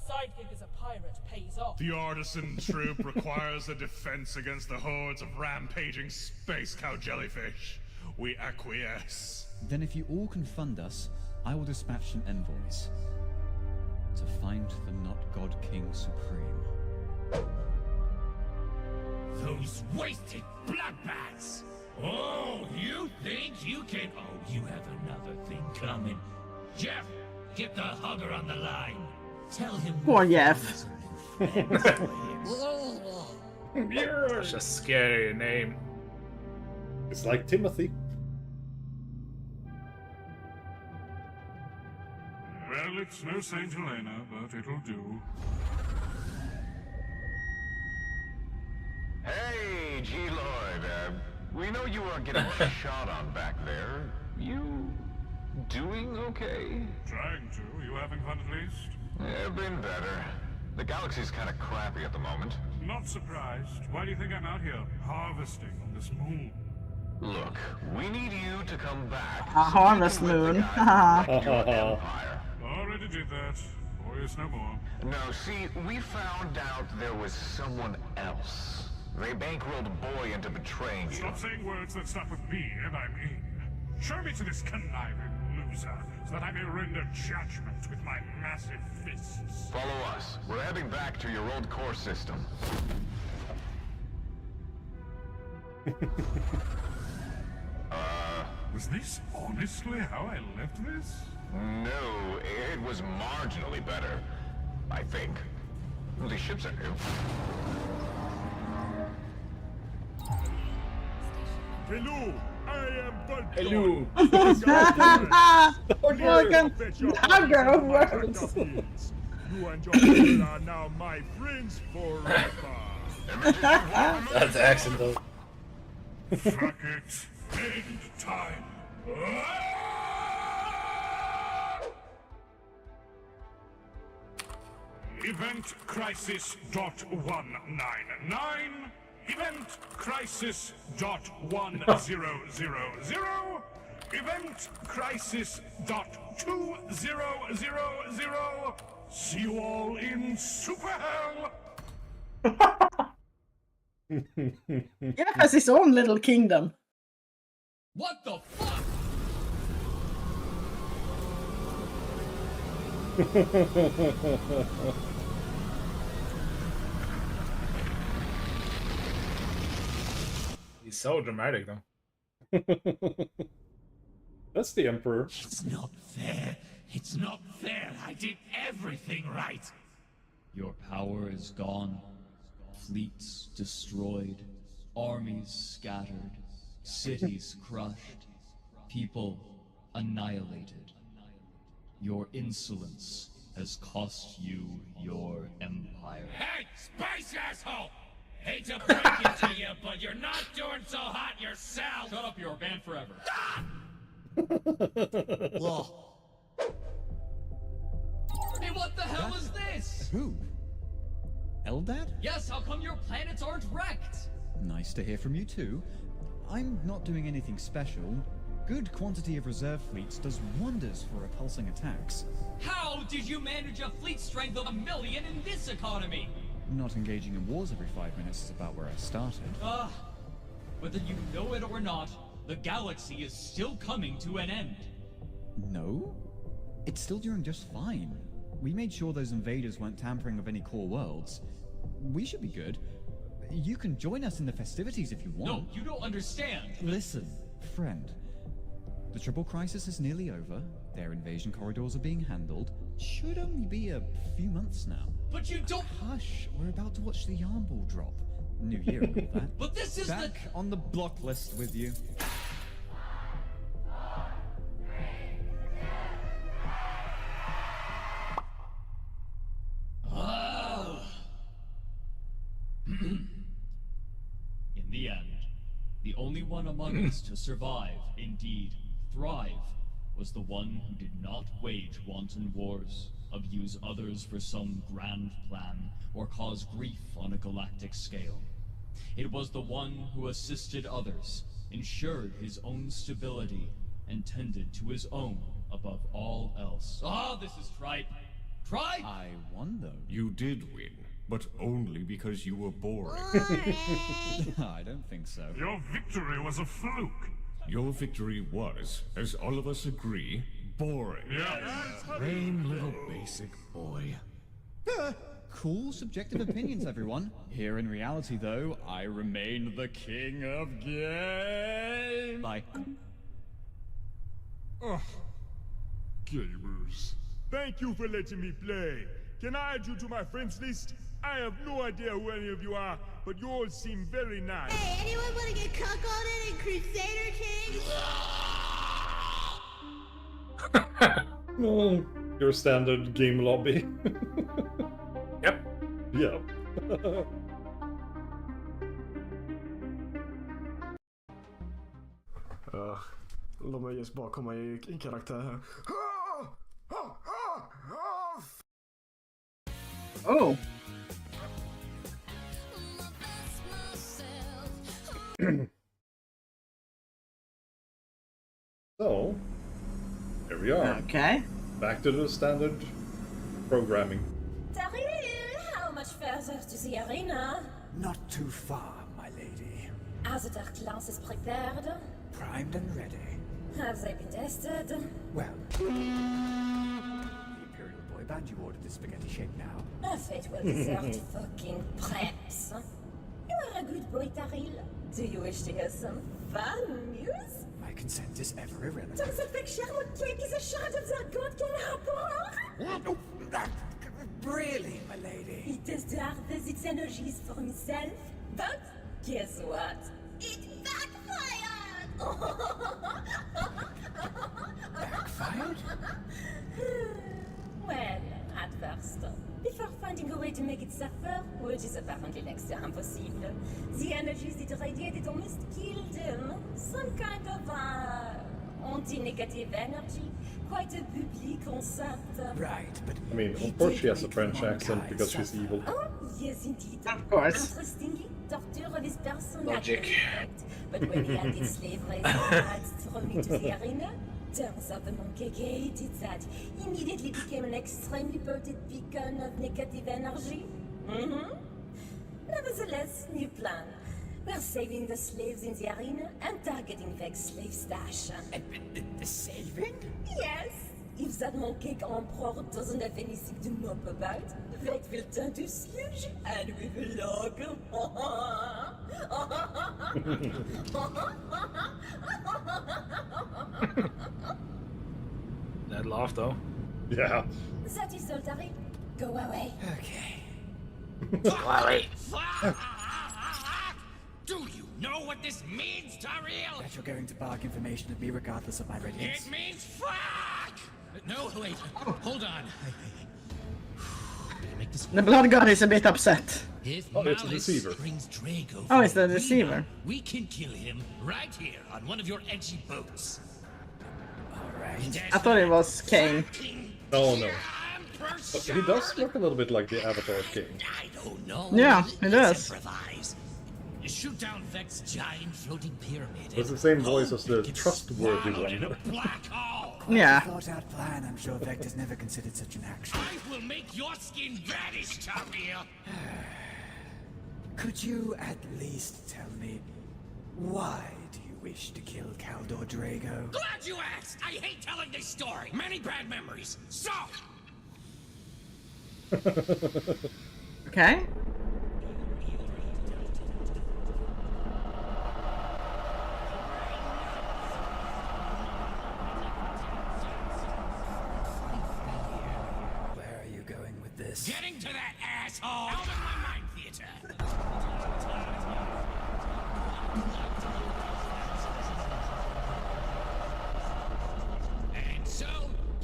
Side gig as a pirate pays off. The artisan troop requires a defense against the hordes of rampaging space cow jellyfish. We acquiesce. Then if you all can fund us, I will dispatch some envoys. To find the Not God King Supreme. Those wasted bloodbaths! Oh, you think you can... Oh, you have another thing coming. Jeff, get the hugger on the line. Tell him... Poor Jeff. Such a scary name. It's like Timothy. Well, it's no Saint Helena, but it'll do. Hey, G-Lord, we know you are getting shot on back there. You doing okay? Trying to. You having fun at least? Yeah, been better. The galaxy's kind of crappy at the moment. Not surprised. Why do you think I'm out here harvesting on this moon? Look, we need you to come back. A harvest moon. Already did that. Boy is no more. No, see, we found out there was someone else. They bankrolled a boy into betraying you. Stop saying words that start with me, and I'm in. Show me to this conniving loser, so that I may render judgment with my massive fists. Follow us. We're heading back to your old core system. Was this honestly how I left this? No, it was marginally better. I think. The ships are new. Hello, I am Bud. Hello. Hugger works. You and your people are now my friends forever. That's the accent though. Fuck it. End time. Event crisis .199. Event crisis .1000. Event crisis .2000. See you all in Super Hell. Jeff has his own little kingdom. What the fuck? He's so dramatic though. That's the Emperor. It's not fair. It's not fair. I did everything right. Your power is gone. Fleets destroyed. Armies scattered. Cities crushed. People annihilated. Your insolence has cost you your empire. Hey, space asshole! Hate to break it to you, but you're not doing so hot yourself! Shut up, you're banned forever. Hey, what the hell is this? Who? Eldad? Yes, how come your planets aren't wrecked? Nice to hear from you too. I'm not doing anything special. Good quantity of reserve fleets does wonders for repulsing attacks. How did you manage a fleet strength of 1 million in this economy? Not engaging in wars every 5 minutes is about where I started. Whether you know it or not, the galaxy is still coming to an end. No? It's still doing just fine. We made sure those invaders weren't tampering with any core worlds. We should be good. You can join us in the festivities if you want. No, you don't understand. Listen, friend. The Triple Crisis is nearly over. Their invasion corridors are being handled. Should only be a few months now. But you don't... Hush, we're about to watch the yarn ball drop. New Year and all that. But this is Back on the block list with you. only one among us to survive, indeed thrive, was the one who did not wage wanton wars, abuse others for some grand plan, or cause grief on a galactic scale. It was the one who assisted others, ensured his own stability, and tended to his own above all else. Ah, this is tripe! Tripe! I won, though. You did win, but only because you were boring. I don't think so. Your victory was a fluke. Your victory was, as all of us agree, boring. Lame little basic boy. Cool subjective opinions, everyone. Here in reality, though, I remain the king of game. Bye. Ugh. Gamers. Thank you for letting me play. Can I add you to my friends list? I have no idea who any of you are, but you all seem very nice. Hey, anyone want to get cuckolded in Crusader King? Oh, your standard game lobby. Yep. Yep. Låt mig just bara komma i karaktär här. Oh. So, here we are. Okay. Back to the standard programming. Daryl, how much further to the arena? Not too far, my lady. Are the Dark Lances prepared? Primed and ready. Have they been tested? Well, the Imperial Boy Band, you ordered this spaghetti shape now. A fate well deserved fucking preps. You are a good boy, Daryl. Do you wish to hear some fun news? My consent is ever irrelevant. Dans cette fake Sherwood cake is a shard of the god can happen. Really, my lady? He does to harvest its energies for himself, but guess what? It backfired! Backfired? Well, at first. Before finding a way to make it suffer, which is apparently next to impossible, the energies it radiated almost killed him. Some kind of anti-negative energy. Quite a bubbly concept. Right, but... I mean, of course she has a French accent because she's evil. Oh, yes indeed. Of course. Interestingly, torture of his person Logic. But when he handed slave raisers thrown into the arena, turns out the monkey hated that. Immediately became an extremely potent beacon of negative energy. Nevertheless, new plan. We're saving the slaves in the arena and targeting Veg's slave stash. Saving? Yes! If that monkey emperor doesn't have anything to mop about, Veg will turn to sludge and we will log him. That laugh, though. Yeah. That is all, Daryl. Go away. Okay. Wally. Do you know what this means, Daryl? That you're going to bark information at me regardless of my readiness. It means fuck! No, wait. Hold on. Make this The blood god is a bit upset. If Oh, it's a Malice deceiver. brings Drago Oh, it's the from Arena, deceiver. We can kill him right here on one of your edgy boats. Alright. I thought it was Kane. No, no. But he does look a little bit like the Avatar King. I don't know. Yeah, he Let's does. improvise. Shoot down Vec's giant floating pyramid. It's the same voice as the trustworthy one. Black hole. Yeah. Thought out plan, I'm sure Vector's never considered such an action. I will make your skin vanish, Daryl. Could you at least tell me why do you wish to kill Caldor Drago? Glad you asked. I hate telling this story. Many bad memories. So. Okay. Where are you going with this? Getting to that asshole. Out of my mind theater. And so,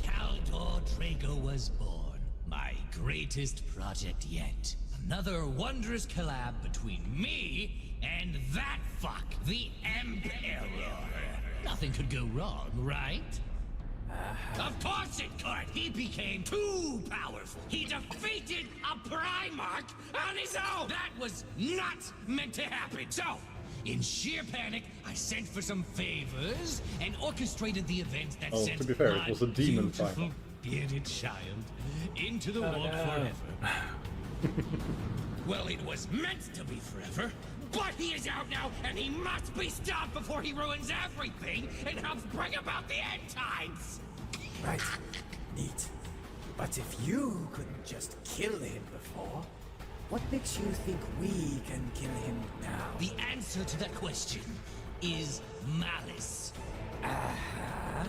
Caldor Drago was born. My greatest project yet. Another wondrous collab between me And that fuck, the Emperor. Nothing could go wrong, right? Of course it could! He became too powerful! He defeated a Primarch on his own! That was not meant to happen! So, in sheer panic, I sent for some favors and orchestrated the event that Oh, sent to be fair, my it was a demon beautiful fight. bearded child into the vault forever. Well, it was meant to be forever, but he is out now, and he must be stopped before he ruins everything and helps bring about the end times! Right. Neat. But if you couldn't just kill him before, what makes you think we can kill him now? The answer to that question is malice.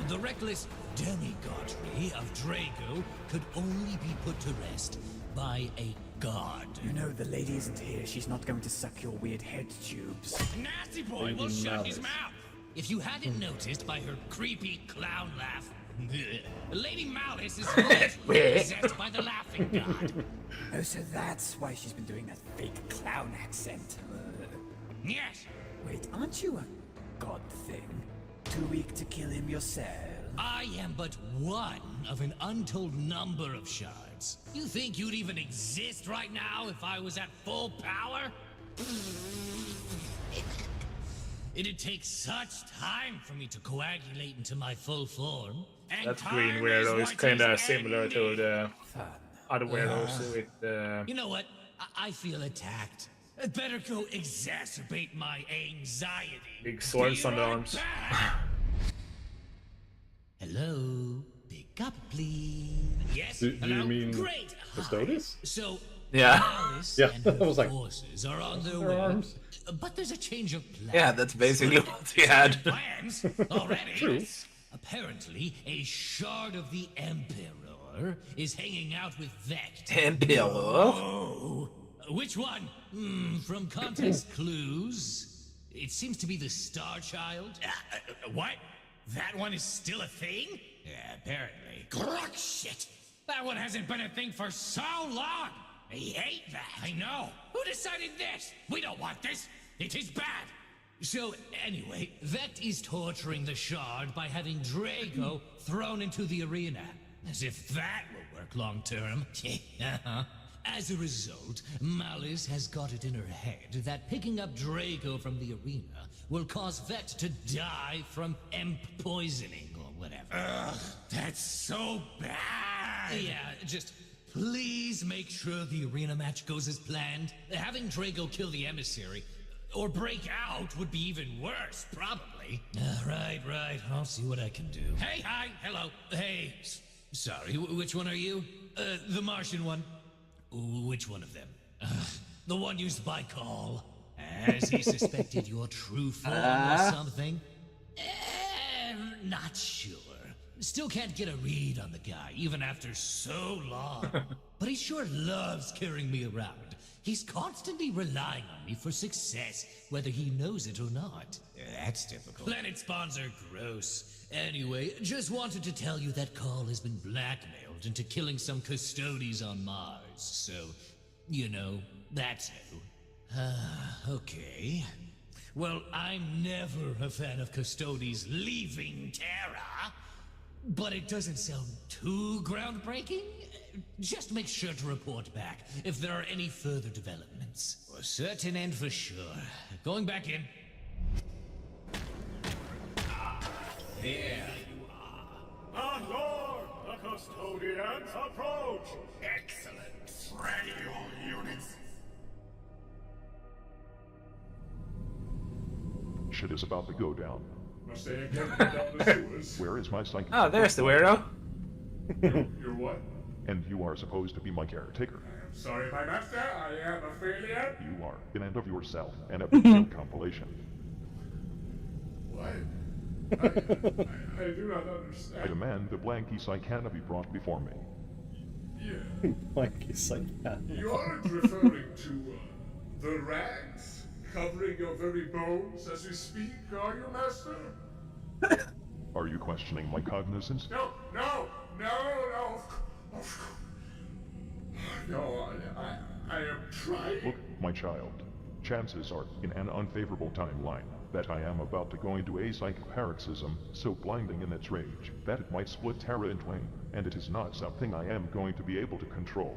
The reckless demigodry of Drago could only be put to rest by a god. You know the lady isn't here. She's not going to suck your weird head tubes. Nasty boy Lady will shut his Malice. mouth. If you hadn't noticed by her creepy clown laugh, Lady Malice is literally possessed by the laughing god. Oh, so that's why she's been doing that fake clown accent. Yes. Wait, aren't you a god thing? Too weak to kill him yourself? I am but one of an untold number of shards. You think you'd even exist right now if I was at full power? It'd take such time for me to coagulate into my full form. And That time green weirdo is what kinda is similar to the other weirdos with You know what? I feel attacked. I'd better go exacerbate my anxiety. big swords on the Be right arms. back. Hello? Pick up, please. Yes? Do you Hello? mean Great. Custodes? So, Yeah. Alice Yeah, and her I was like, forces are on their their way. arms? But there's a change of plans. Yeah, that's basically what we had. Plans already? True. Apparently, a shard of the Emperor is hanging out with Vect. Emperor? Oh, which one? From context clues, it seems to be the Star Child. What? That one is still a thing? Yeah, apparently. Gruck shit! That one hasn't been a thing for so long! I hate that! I know! Who decided this? We don't want this! It is bad! So, anyway, Vect is torturing the Shard by having Drago thrown into the arena. As if that will work long term. As a result, Malice has got it in her head that picking up Drago from the arena will cause Vect to die from emp poisoning or whatever. Ugh, that's so bad! Yeah, just please make sure the arena match goes as planned. Having Drago kill the emissary or break out would be even worse, probably. Right. I'll see what I can do. Hey, hi, hello. Hey, sorry, which one are you? The Martian one. Which one of them? The one used by Call. Has he suspected your true form or something? Not sure. Still can't get a read on the guy, even after so long. But he sure loves carrying me around. He's constantly relying on me for success, whether he knows it or not. That's typical. Planet spawns are gross. Anyway, just wanted to tell you that Call has been blackmailed into killing some Custodes on Mars. So, you know, that's who. Okay. Well, I'm never a fan of Custodes leaving Terra. But it doesn't sound too groundbreaking. Just make sure to report back if there are any further developments. For certain and for sure. Going back in. There you are. My lord, the custodians approach! Excellent. Ready, all units. Shit is about to go down. Must they again go down the sewers? Where is my psychic? Oh, there's the weirdo. You're what? And you are supposed to be my caretaker. Sorry, my master, I am a failure. You are an end of yourself, an epic compilation. What? I do not understand. I demand the blanky psychana be brought before me. Yeah. Blanky psychana. You aren't referring to the rags covering your very bones as you speak, are you, master? Are you questioning my cognizance? No. No, I am trying. Look, my child. chances are, in an unfavorable timeline, that I am about to go into a psychic paroxysm so blinding in its rage that it might split Terra in twain, and it is not something I am going to be able to control.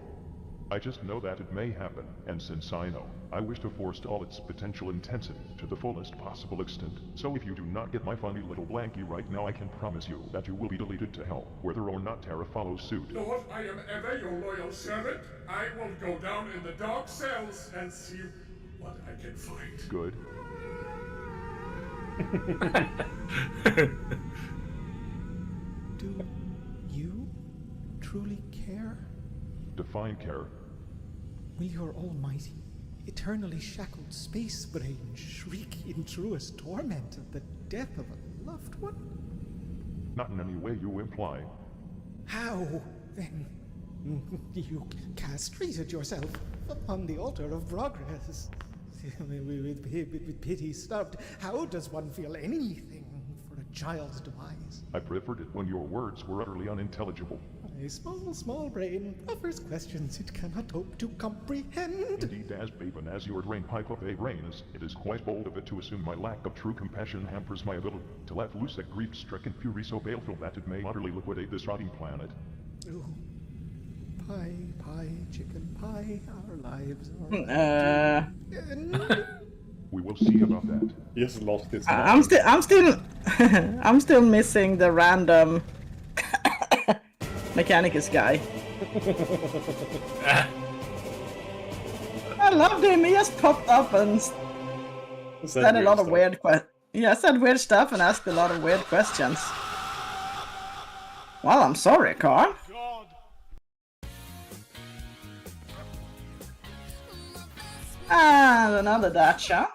I just know that it may happen, and since I know, I wish to forestall its potential intensity to the fullest possible extent. So if you do not get my funny little blankie right now, I can promise you that you will be deleted to hell, whether or not Terra follows suit. Lord, I am ever your loyal servant. I will go down in the dark cells and see what I can find. Good. Do you truly care? Define care. Will your almighty, eternally shackled space brain shriek in truest torment at the death of a loved one? Not in any way you imply. How, then? You castrated yourself upon the altar of progress. With pity starved, how does one feel anything for a child's demise? I preferred it when your words were utterly unintelligible. My small brain offers questions it cannot hope to comprehend. Indeed, as babe and as your drainpipe of a brain is, it is quite bold of it to assume my lack of true compassion hampers my ability to let loose a grief-stricken fury so baleful that it may utterly liquidate this rotting planet. Ooh. Pie, chicken pie, our lives are... We will see about that. He has lost his I'm still missing the random Mechanicus guy. I loved him. He just popped up and said a lot of weird questions. Yeah, said weird stuff and asked a lot of weird questions. Well, I'm sorry, Carl. And another dacha.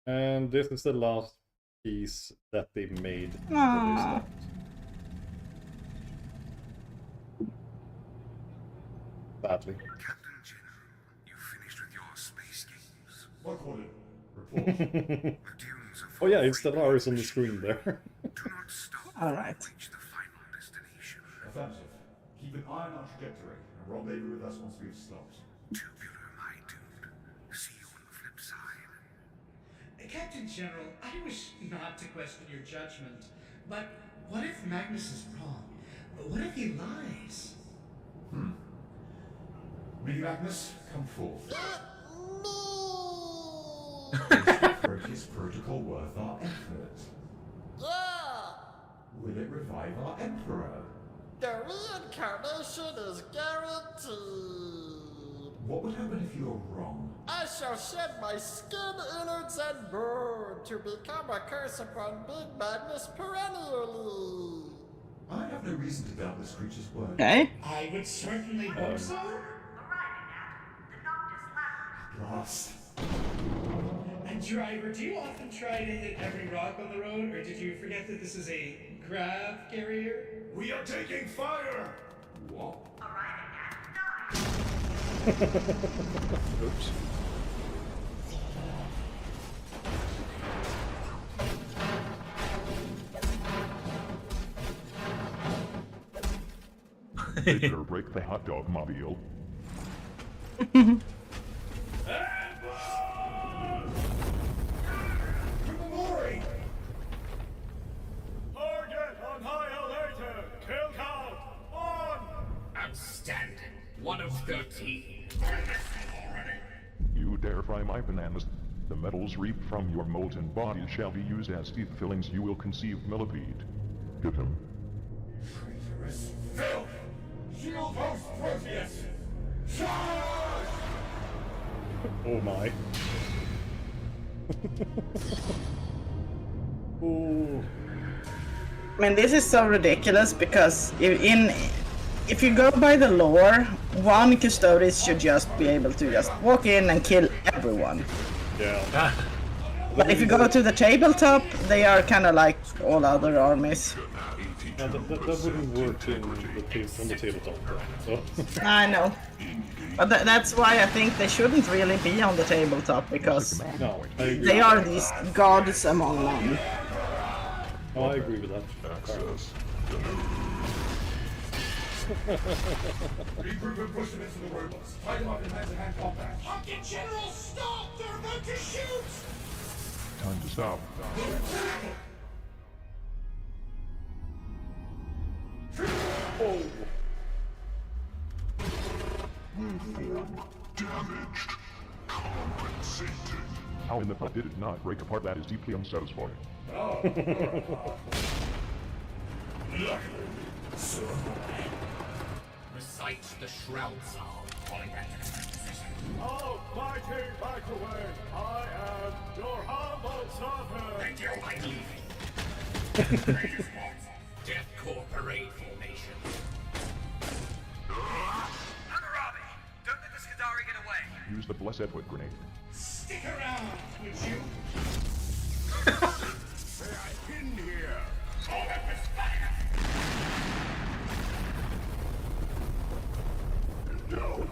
And this is the last piece that they made. Aww. Badly. Captain General, you finished with your space games. What was it? Report. Oh yeah, it's the Lars on the screen there. Alright. Offensive. Keep an eye on our trajectory and rendezvous with us once we've stopped. Tubular, my dude. See you on the flip side. Captain General, I wish not to question your judgment, but what if Magnus is wrong? What if he lies? Me, Magnus, come forth. Is protocol worth our effort? Yeah! Will it revive our Emperor? The reincarnation is guaranteed! What would happen if you're wrong? I shall shed my skin, innards, and burn to become a curse upon Big Magnus perennially! I have no reason to doubt this creature's word. Okay. I would certainly hope so. Last. And driver, do you often try to hit every rock on the road, or did you forget that this is a grav carrier? We are taking fire! What? Oops. They better break the hot dog mobile. Target on high alert! Kill count! On! Outstanding. 1 of 13. You dare fry my bananas? The metals reaped from your molten body shall be used as teeth fillings. You will conceive millipede. Hit him. Traitorous filth! Shield post Proteus! Charge! Oh my. Oh. I mean, this is so ridiculous because if you go by the lore, one Custodes should just be able to just walk in and kill everyone. Yeah. But if you go to the tabletop, they are kind of like all other armies. Yeah, that wouldn't work on the tabletop. So. I know. But that's why I think they shouldn't really be on the tabletop, because No, I agree. they are these gods among men. Oh, I agree with that. Regroup and push them into the robots. Tie them up in hand-to-hand combat. Fucking General, stop! They're about to shoot! Time to stop. Oh. Damaged. Compensating. How in the fuck did it not break apart? That is deeply unsatisfying. Recite the Shroud Psalm. Falling back to the position. Oh, mighty back away! I am your humble servant! Thank you, I'm leaving. Death Corps parade formation. Hammurabi! Don't let the Skadari get away! Use the blessed foot grenade. Stick around, would you? Say I pinned here. Oh, that was fire! No.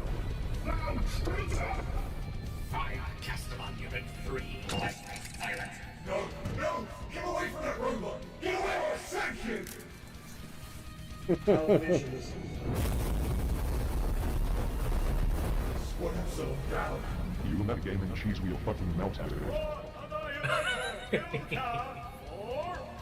Fire, Castellan, 3. Silent. No, no! Get away from that robot! Get away or I'll shank you! What have so down? You will not game in cheese wheel fucking melt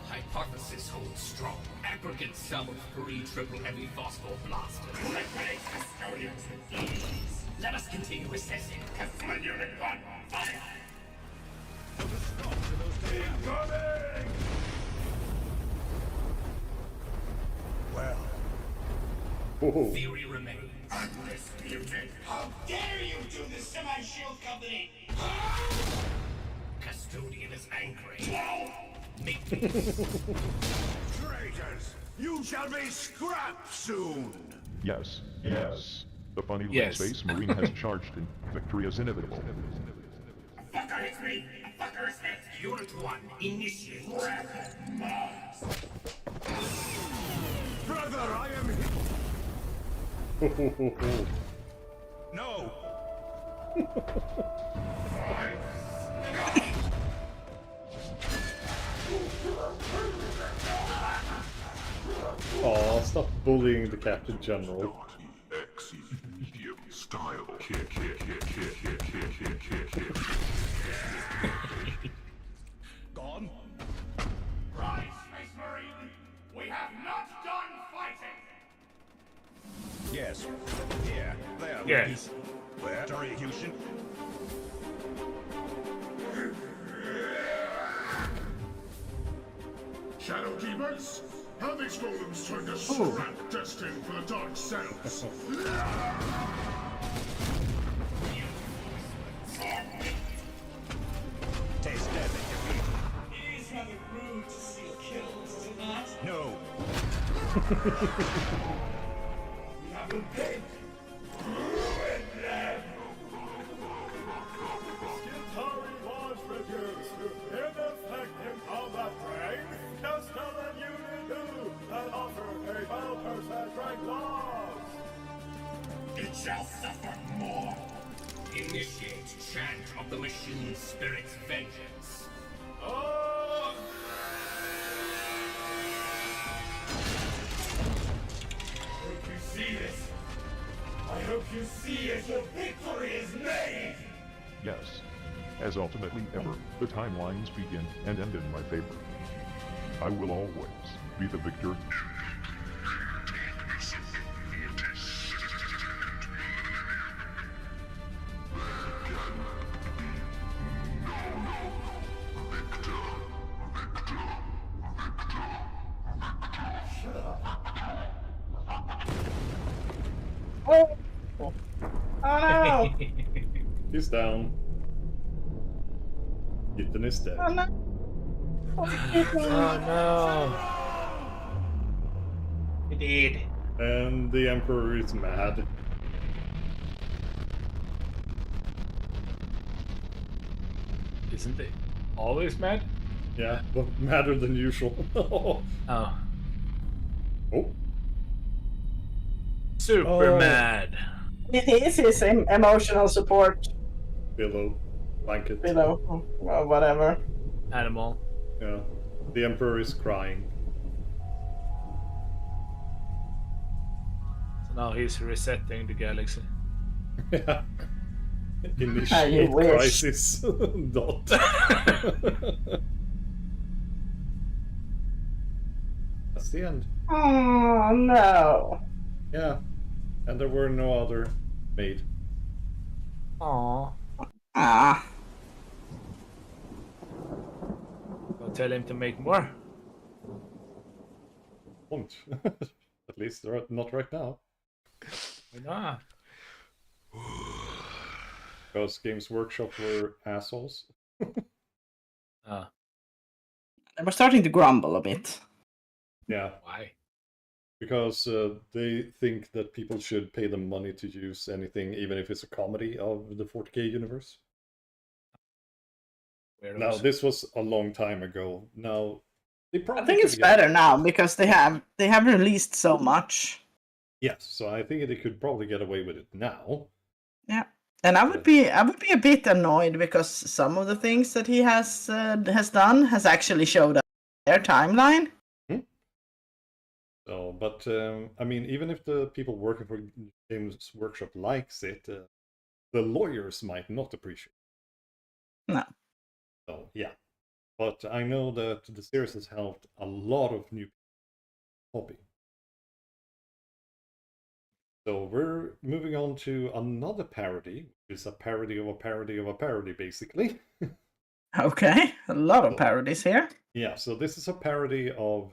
Hypothesis holds strong. Aggregate sum of 3 triple heavy phosphor blasters. Liquidate custodians with ease. Let us continue assessing. Customer Unit 1, fire! Incoming! Well. Theory remains undisputed. How dare you do this to my shield company? Custodian is angry. Make Traitors! You shall be scrapped soon! Yes. Yes. The funny little Yes. space marine has charged in. Victory is inevitable. fucker hits me. A fucker is hit. Unit 1, initiate. Mars. Brother, I am No! Aw, stop bullying the Captain General. Medium style. Kick. Gone? Rise, Space Marine. We have not done fighting. Yes. Here. There. Yes. Where? Execution. Shadow Keepers? How these golems turned to scrap destined for the dark cells? Taste death. It is rather rude to steal kills, is it not? No. We have been paid. Ruin them! Skintari was reduced to ineffective combat rank. Castellan Unit 2 and offer a 12% rank loss. It shall suffer more. Initiate chant of the machine spirit's vengeance. Oh! I hope you see this. I hope you see as your victory is made! Yes. As ultimately ever, the timelines begin and end in my favor. I will always be the victor. Oh! Oh no! He's down. Ethan is dead. Oh no! Oh no! He did. And the Emperor is mad. Isn't it always mad? Yeah, but madder than usual. Oh. Oh. Super Oh. mad. It is his emotional support Pillow. Blanket. below. Well, whatever. Animal. Yeah. The Emperor is crying. Now he's resetting the galaxy. Yeah. Initiate crisis. Dot. That's the end. Oh no. Yeah. And there were no other made. Aww. Ah. I'll tell him to make more. Won't. At least not right now. Why not? Because Games Workshop were assholes. They were starting to grumble a bit. Yeah. Why? Because they think that people should pay them money to use anything, even if it's a comedy of the 40k universe. Weirdos. Now, this was a long time ago. Now, they probably I think it's could get- better now because they have released so much. Yes, so I think they could probably get away with it now. Yeah. And I would be a bit annoyed because some of the things that he has done has actually showed up in their timeline. So, but I mean, even if the people working for Games Workshop likes it, the lawyers might not appreciate it. No. So, yeah. But I know that the series has helped a lot of new hobby. So we're moving on to another parody, which is a parody of a parody of a parody, basically. Okay, a lot of parodies here. Yeah, so this is a parody of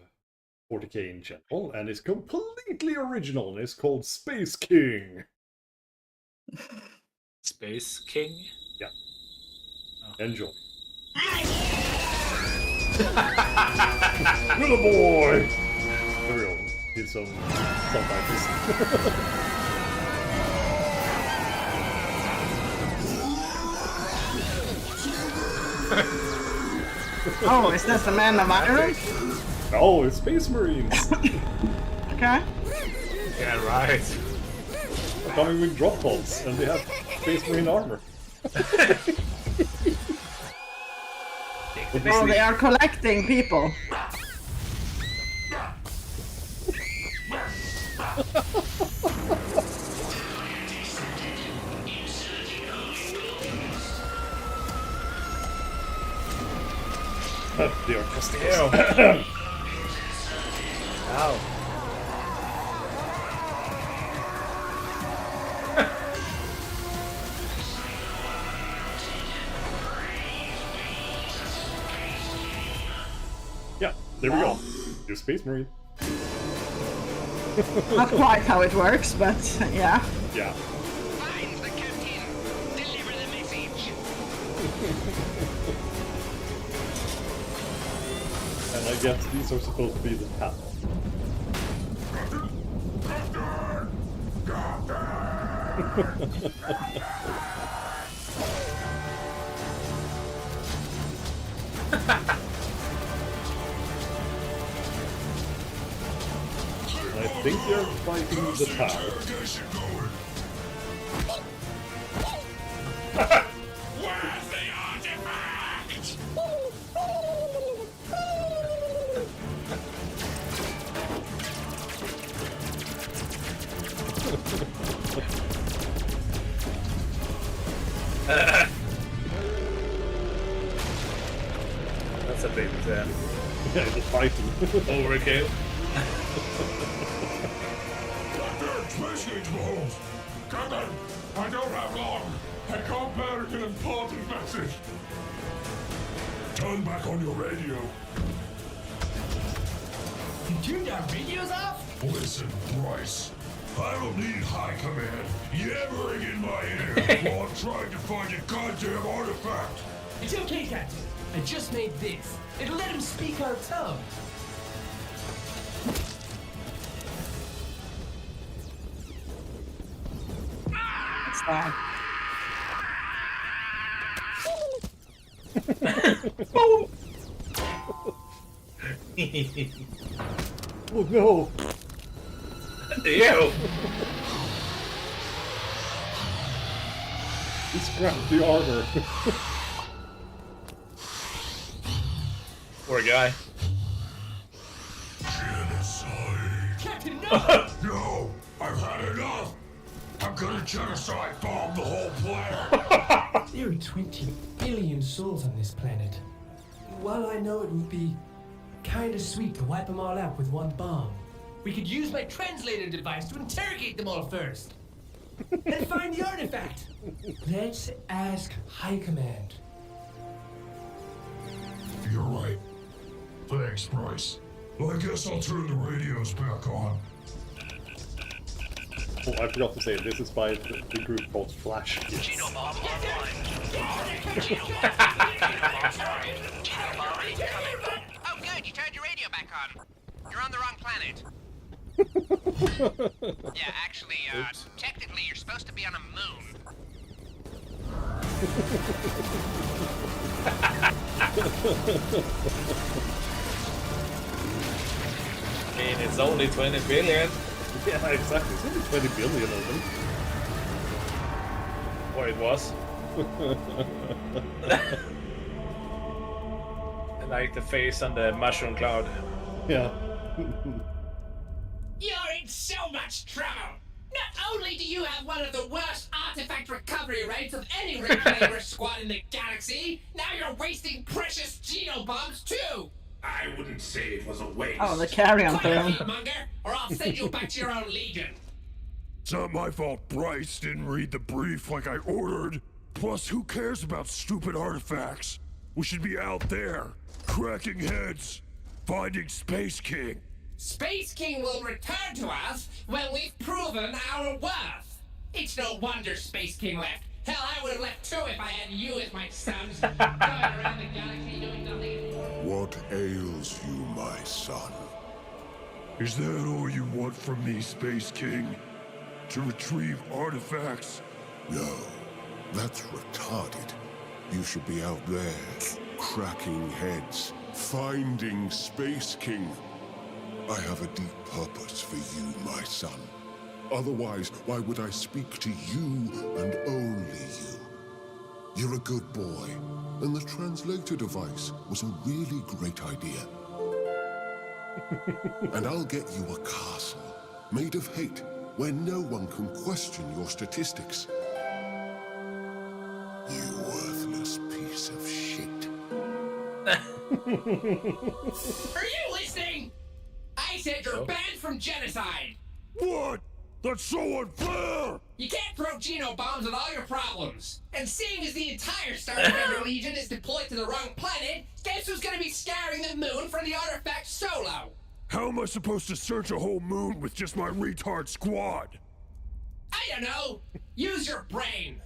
40k in general, and it's completely original. It's called Space King. Space King? Yeah. Enjoy. Little boy! There we go. Did some stuff like this. Oh, is this the Man of Iron? Oh, it's Space Marines. Okay. Yeah, right. Coming with drop pods, and they have Space Marine armor. Oh, they are collecting people. They are testing Ew. us. Ow. Yeah, there we go. You're Space Marine. Not quite how it works, but yeah. Yeah. I'm the captain. Deliver the message. And I guess these are supposed to be the path. I think they're fighting the tower. Where's the artifact? That's a bit Yeah, the fighting. overkill. Captain, I don't have long. I can't bear an important message. Turn back on your radio. You turned our radios off? Listen, Bryce. I don't need high command yammering in my ear while I'm trying to find a goddamn artifact. It's okay, Captain. I just made this. It'll let him speak our tongue. It's fine. Oh no! Ew! He scrapped the armor. Poor guy. Genocide. Captain, no! No! I've had enough! I'm gonna genocide bomb the whole planet. There are 20 billion souls on this planet. While I know it would be kinda sweet to wipe them all out with one bomb, we could use my translator device to interrogate them all first. And find the artifact. Let's ask High Command. You're right. Thanks, Bryce. Well, I guess I'll turn the radios back on. Oh, I forgot to say, this is by the group called Flash Kids. Genobomb online. Oh, good, you turned your radio back on. You're on the wrong planet. Yeah, actually, technically you're supposed to be on a moon. I mean, it's only 20 billion. Yeah, exactly. It's only 20 billion of them. Or it was. I like the face on the mushroom cloud. Yeah. You're in so much trouble! Not only do you have one of the worst artifact recovery rates of any reclaimer squad in the galaxy, now you're wasting precious genobombs too! I wouldn't say it was a waste. Oh, the carry-on thing. Monger, or I'll send you back to your own legion. It's not my fault Bryce didn't read the brief like I ordered. Plus, who cares about stupid artifacts? We should be out there, cracking heads, finding Space King. Space King will return to us when we've proven our worth. It's no wonder Space King left. Hell, I would have left too if I had you as my sons, going around the galaxy doing nothing. What ails you, my son? Is that all you want from me, Space King? To retrieve artifacts? No, that's retarded. You should be out there, cracking heads, finding Space King. I have a deep purpose for you, my son. Otherwise, why would I speak to you and only you? You're a good boy, and the translator device was a really great idea. And I'll get you a castle made of hate where no one can question your statistics. You worthless piece of shit. Are you listening? I said you're banned from genocide. What? That's so unfair! You can't throw genobombs at all your problems. And seeing as the entire Starbender Legion is deployed to the wrong planet, guess who's gonna be scouring the moon for the artifact solo? How am I supposed to search a whole moon with just my retard squad? I don't know. Use your brain.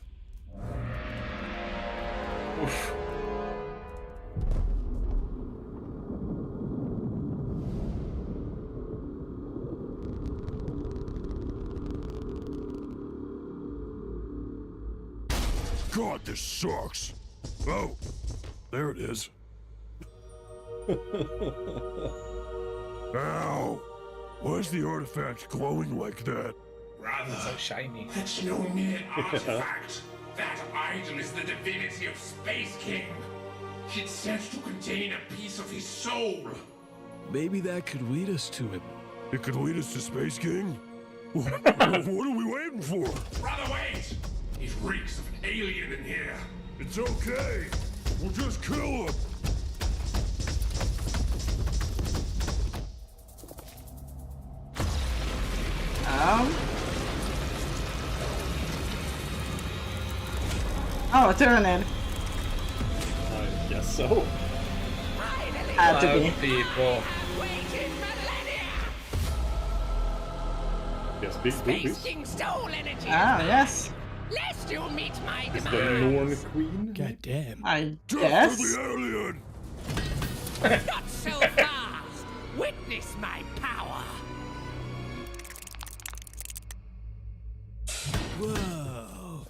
Oof. God, this sucks. Oh, there it is. Ow! Why is the artifact glowing like that? Rather, so shiny. That's no mere artifact. That idol is the divinity of Space King. It's said to contain a piece of his soul. Maybe that could lead us to him. It could lead us to Space King? What are we waiting for? Rather wait! It reeks of an alien in here. It's okay. We'll just kill him. Oh, a Tyranid. I guess so. Had to be. People. Yes, big boobies. King stole energy. Ah, yes. Lest you meet my Is the demands. Norn Queen? God damn. I Just guess. for the alien! Not so fast. Witness my power. Whoa.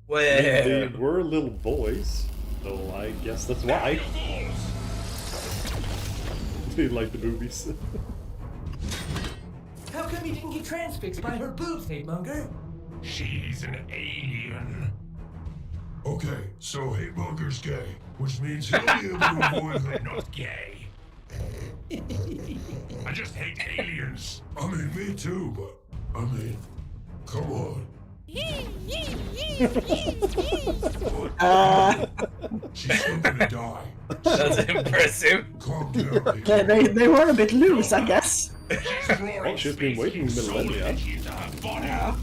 Well, They were little boys, so I guess that's why. They like the boobies. How come you didn't get transfixed by her boobs, Hatemonger? She's an alien. Okay, so Hatemonger's gay, which means he'll be able to avoid her not gay. I just hate aliens. I mean, me too, but, come on. She's still gonna die. That's impressive. Calm down. They were a bit loose, I guess. Well, she's been waiting millennia. Yeah.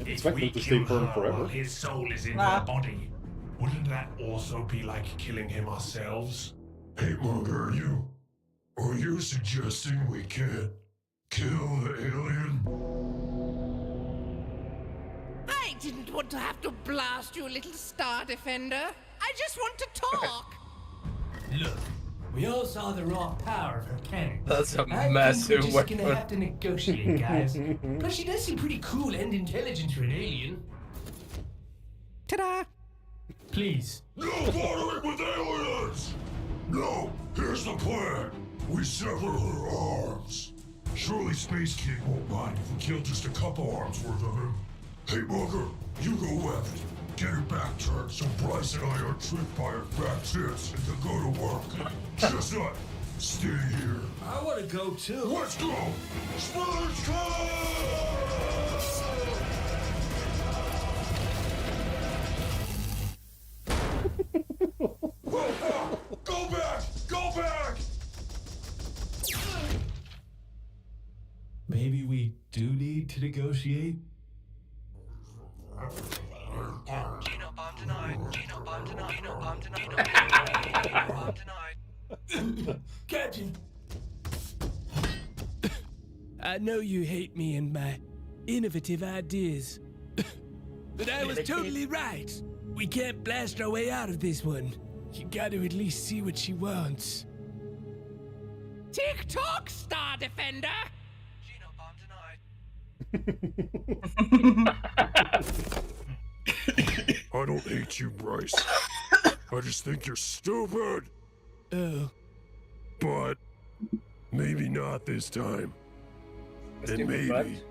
Expect them to stay firm forever. His soul is in Nah. her body. Wouldn't that also be like killing him ourselves? Hey, Mugger, are you suggesting we can't kill the alien? I didn't want to have to blast you, little Star Defender. I just want to talk. Look, we all saw the raw power of her cannon. That's a I think massive we're just weapon. gonna have to negotiate, guys. But she does seem pretty cool and intelligent for an alien. Ta-da! Please. No bothering with aliens! No, here's the plan. We sever her arms. Surely Space King won't mind if we kill just a couple arms worth of him. Hey, Mugger, you go left. Get her back turned so Bryce and I aren't tricked by her fat tits and can go to work. Chestnut, stay here. I want to go too. Let's go! Space Go back! Go back! Maybe we do need to negotiate? Geno bomb denied. Geno bomb denied. Geno bomb denied. Geno bomb denied. Captain! I know you hate me and my innovative ideas. But I was totally right. We can't blast our way out of this one. You gotta at least see what she wants. Tick-tock, Star Defender. Geno bomb denied. I don't hate you, Bryce. I just think you're stupid. Oh. But maybe not this time. And maybe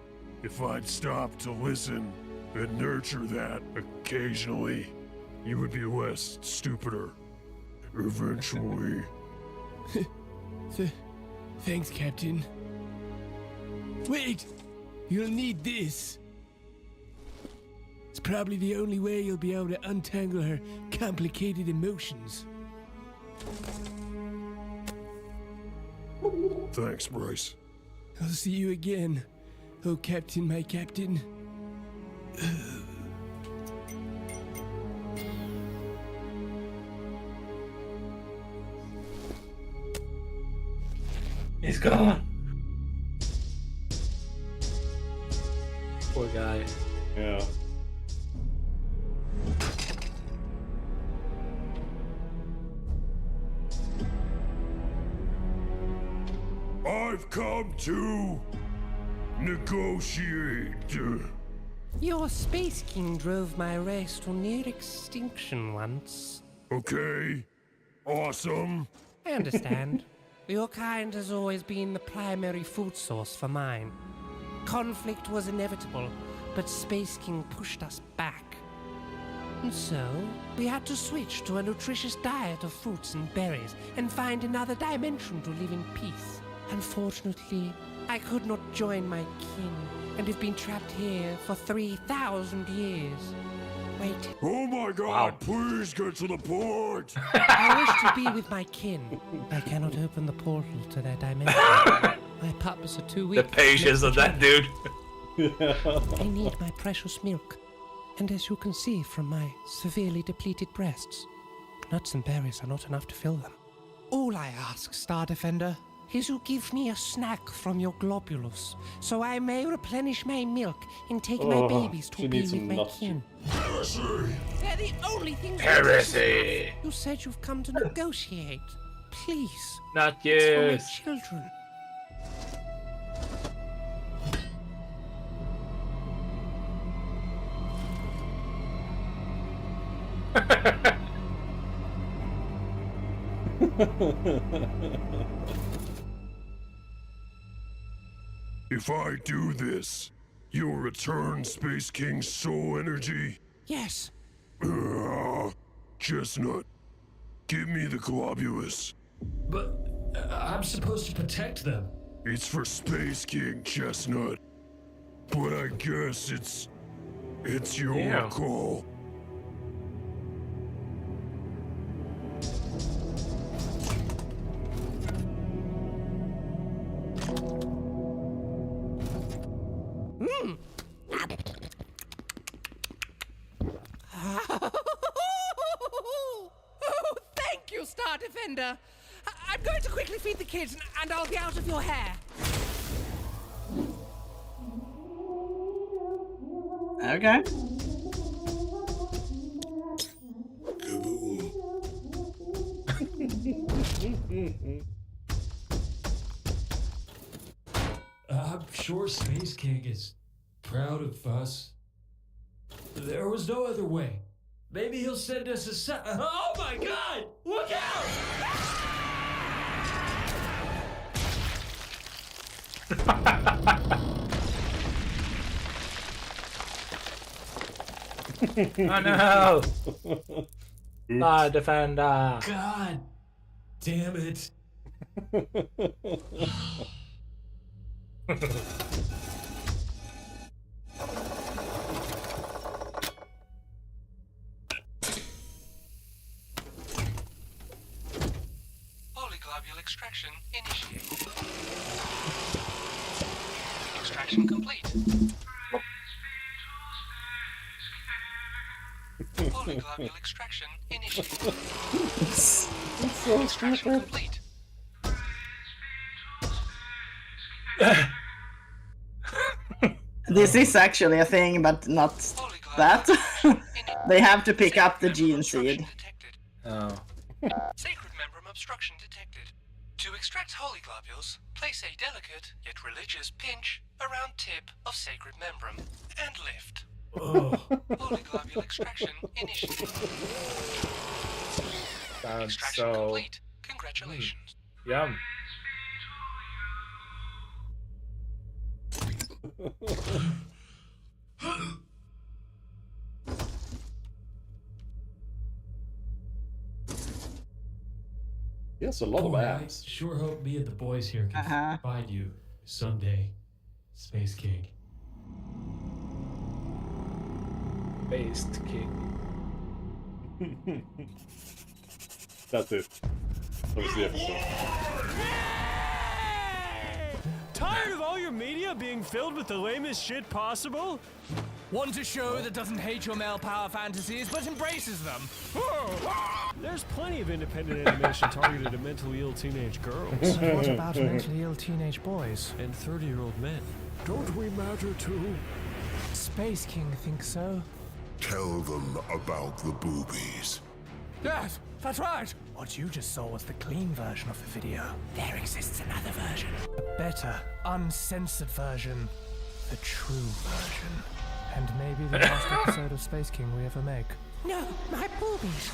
if I'd stop to listen and nurture that occasionally, you would be less stupider. Eventually. Thanks, Captain. Wait! You'll need this. It's probably the only way you'll be able to untangle her complicated emotions. Thanks, Bryce. I'll see you again. Oh, Captain, my Captain. He's gone. Poor guy. Yeah. I've come to negotiate. Your Space King drove my race to near extinction once. Okay. Awesome. I understand. Your kind has always been the primary food source for mine. Conflict was inevitable, but Space King pushed us back. And so, we had to switch to a nutritious diet of fruits and berries and find another dimension to live in peace. Unfortunately, I could not join my kin and have been trapped here for 3,000 years. Wait. Oh my god, please get to the point! I wish to be with my kin. I cannot open the portal to their dimension. My pups are too weak. The patience of that dude. I need my precious milk. And as you can see from my severely depleted breasts, nuts and berries are not enough to fill them. All I ask, Star Defender, is you give me a snack from your globulus, so I may replenish my milk and take my babies to be with my kin. Heresy! They're the only things. Heresy! You said you've come to negotiate. Please. Not It's yes. for my children. If I do this, you'll return Space King's soul energy? Yes. Chestnut, give me the globulus. But I'm supposed to protect them. It's for Space King, Chestnut. But I guess it's It's your Yeah. call. Hmm. Oh, thank you, Star Defender. I'm going to quickly feed the kids, and I'll be out of your hair. Okay. I'm sure Space King is proud of us. There was no other way. Maybe he'll send us a Oh my god! Look out! Oh no! Star Defender! God damn it. Polyglobule extraction initiated. Extraction complete. Polyglobule extraction initiated. Extraction complete. This is actually a thing, but not that. They have to pick up the gene seed. Oh. Sacred membrum obstruction detected. To extract holy globules, place a delicate yet religious pinch around tip of sacred membrum and lift. Holy globule extraction initiated. Sounds Extraction so complete. Congratulations. yum. Yes, a lot of Boy, abs. I sure hope me and the boys here can find you someday, Space King. Based King. That's it. That was the episode. Tired of all your media being filled with the lamest shit possible? Want a show that doesn't hate your male power fantasies but embraces them? There's plenty of independent animation targeted at mentally ill teenage girls. What about mentally ill teenage boys? And 30-year-old men. Don't we matter too? Space King thinks so. Tell them about the boobies. Yes, that's right. What you just saw was the clean version of the video. There exists another version. A better, uncensored version. The true version. And maybe the last episode of Space King we ever make. No, my boobies.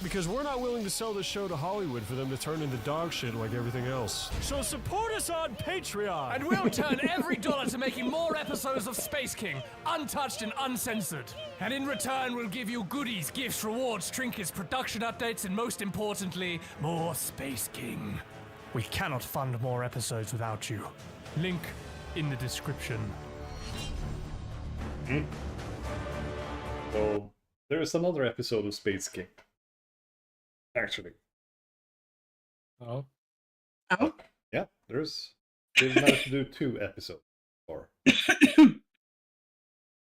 Because we're not willing to sell this show to Hollywood for them to turn into dog shit like everything else. So support us on Patreon! And we'll turn every dollar to making more episodes of Space King, untouched and uncensored. And in return, we'll give you goodies, gifts, rewards, trinkets, production updates, and most importantly, more Space King. We cannot fund more episodes without you. Link in the description. So there is another episode of Space King. Actually. Oh. Oh? Yeah, they've managed to do 2 episodes. Or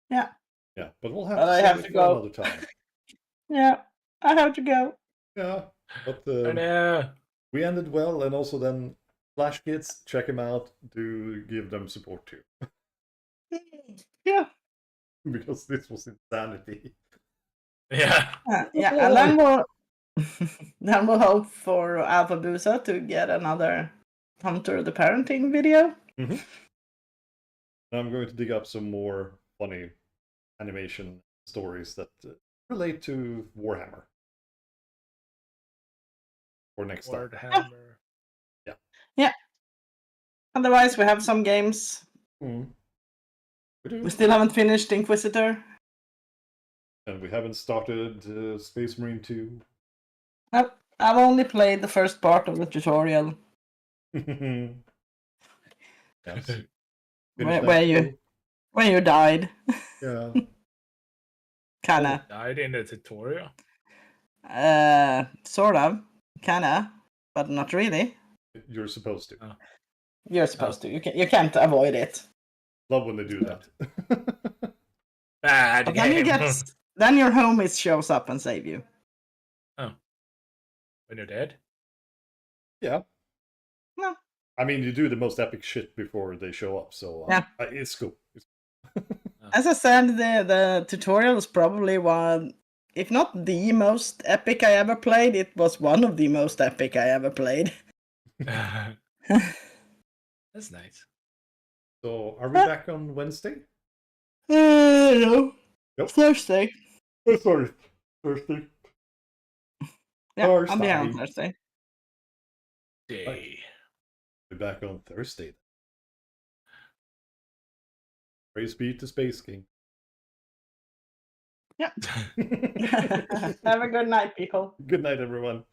Yeah. yeah, but we'll have But I to have save to it go. for another time. Yeah, I have to go. Yeah, but no. we ended well, and also then Flash Kids, check them out. Do give them support too. Yeah. Because this was insanity. Yeah. Yeah, and then we'll hope for Alfabusa to get another Hunter the Parenting video. Mm-hmm. I'm going to dig up some more funny animation stories that relate to Warhammer. For next time. Warhammer. Yeah. Yeah. Otherwise, we have some games. Mm. We still haven't finished Inquisitor. And we haven't started Space Marine 2. I've only played the first part of the tutorial. Yes. Where you died. Yeah. Kinda. Died in the tutorial. Sort of. Kinda. But not really. You're supposed to. You're supposed to. You can't avoid it. Love when they do that. Bad But then your homie shows up and save you. Oh. When you're dead? Yeah. No. I mean, you do the most epic shit before they show up, so Yeah. It's cool. As I said, the tutorial is probably one, if not the most epic I ever played, it was one of the most epic I ever played. That's nice. So, are we back on Wednesday? No. Nope. Thursday. Oh, sorry. Thursday. Yeah, Thursday. I'll be here on Thursday. Day. We're back on Thursday. Praise be to Space King. Yeah. Have a good night, people. Good night, everyone.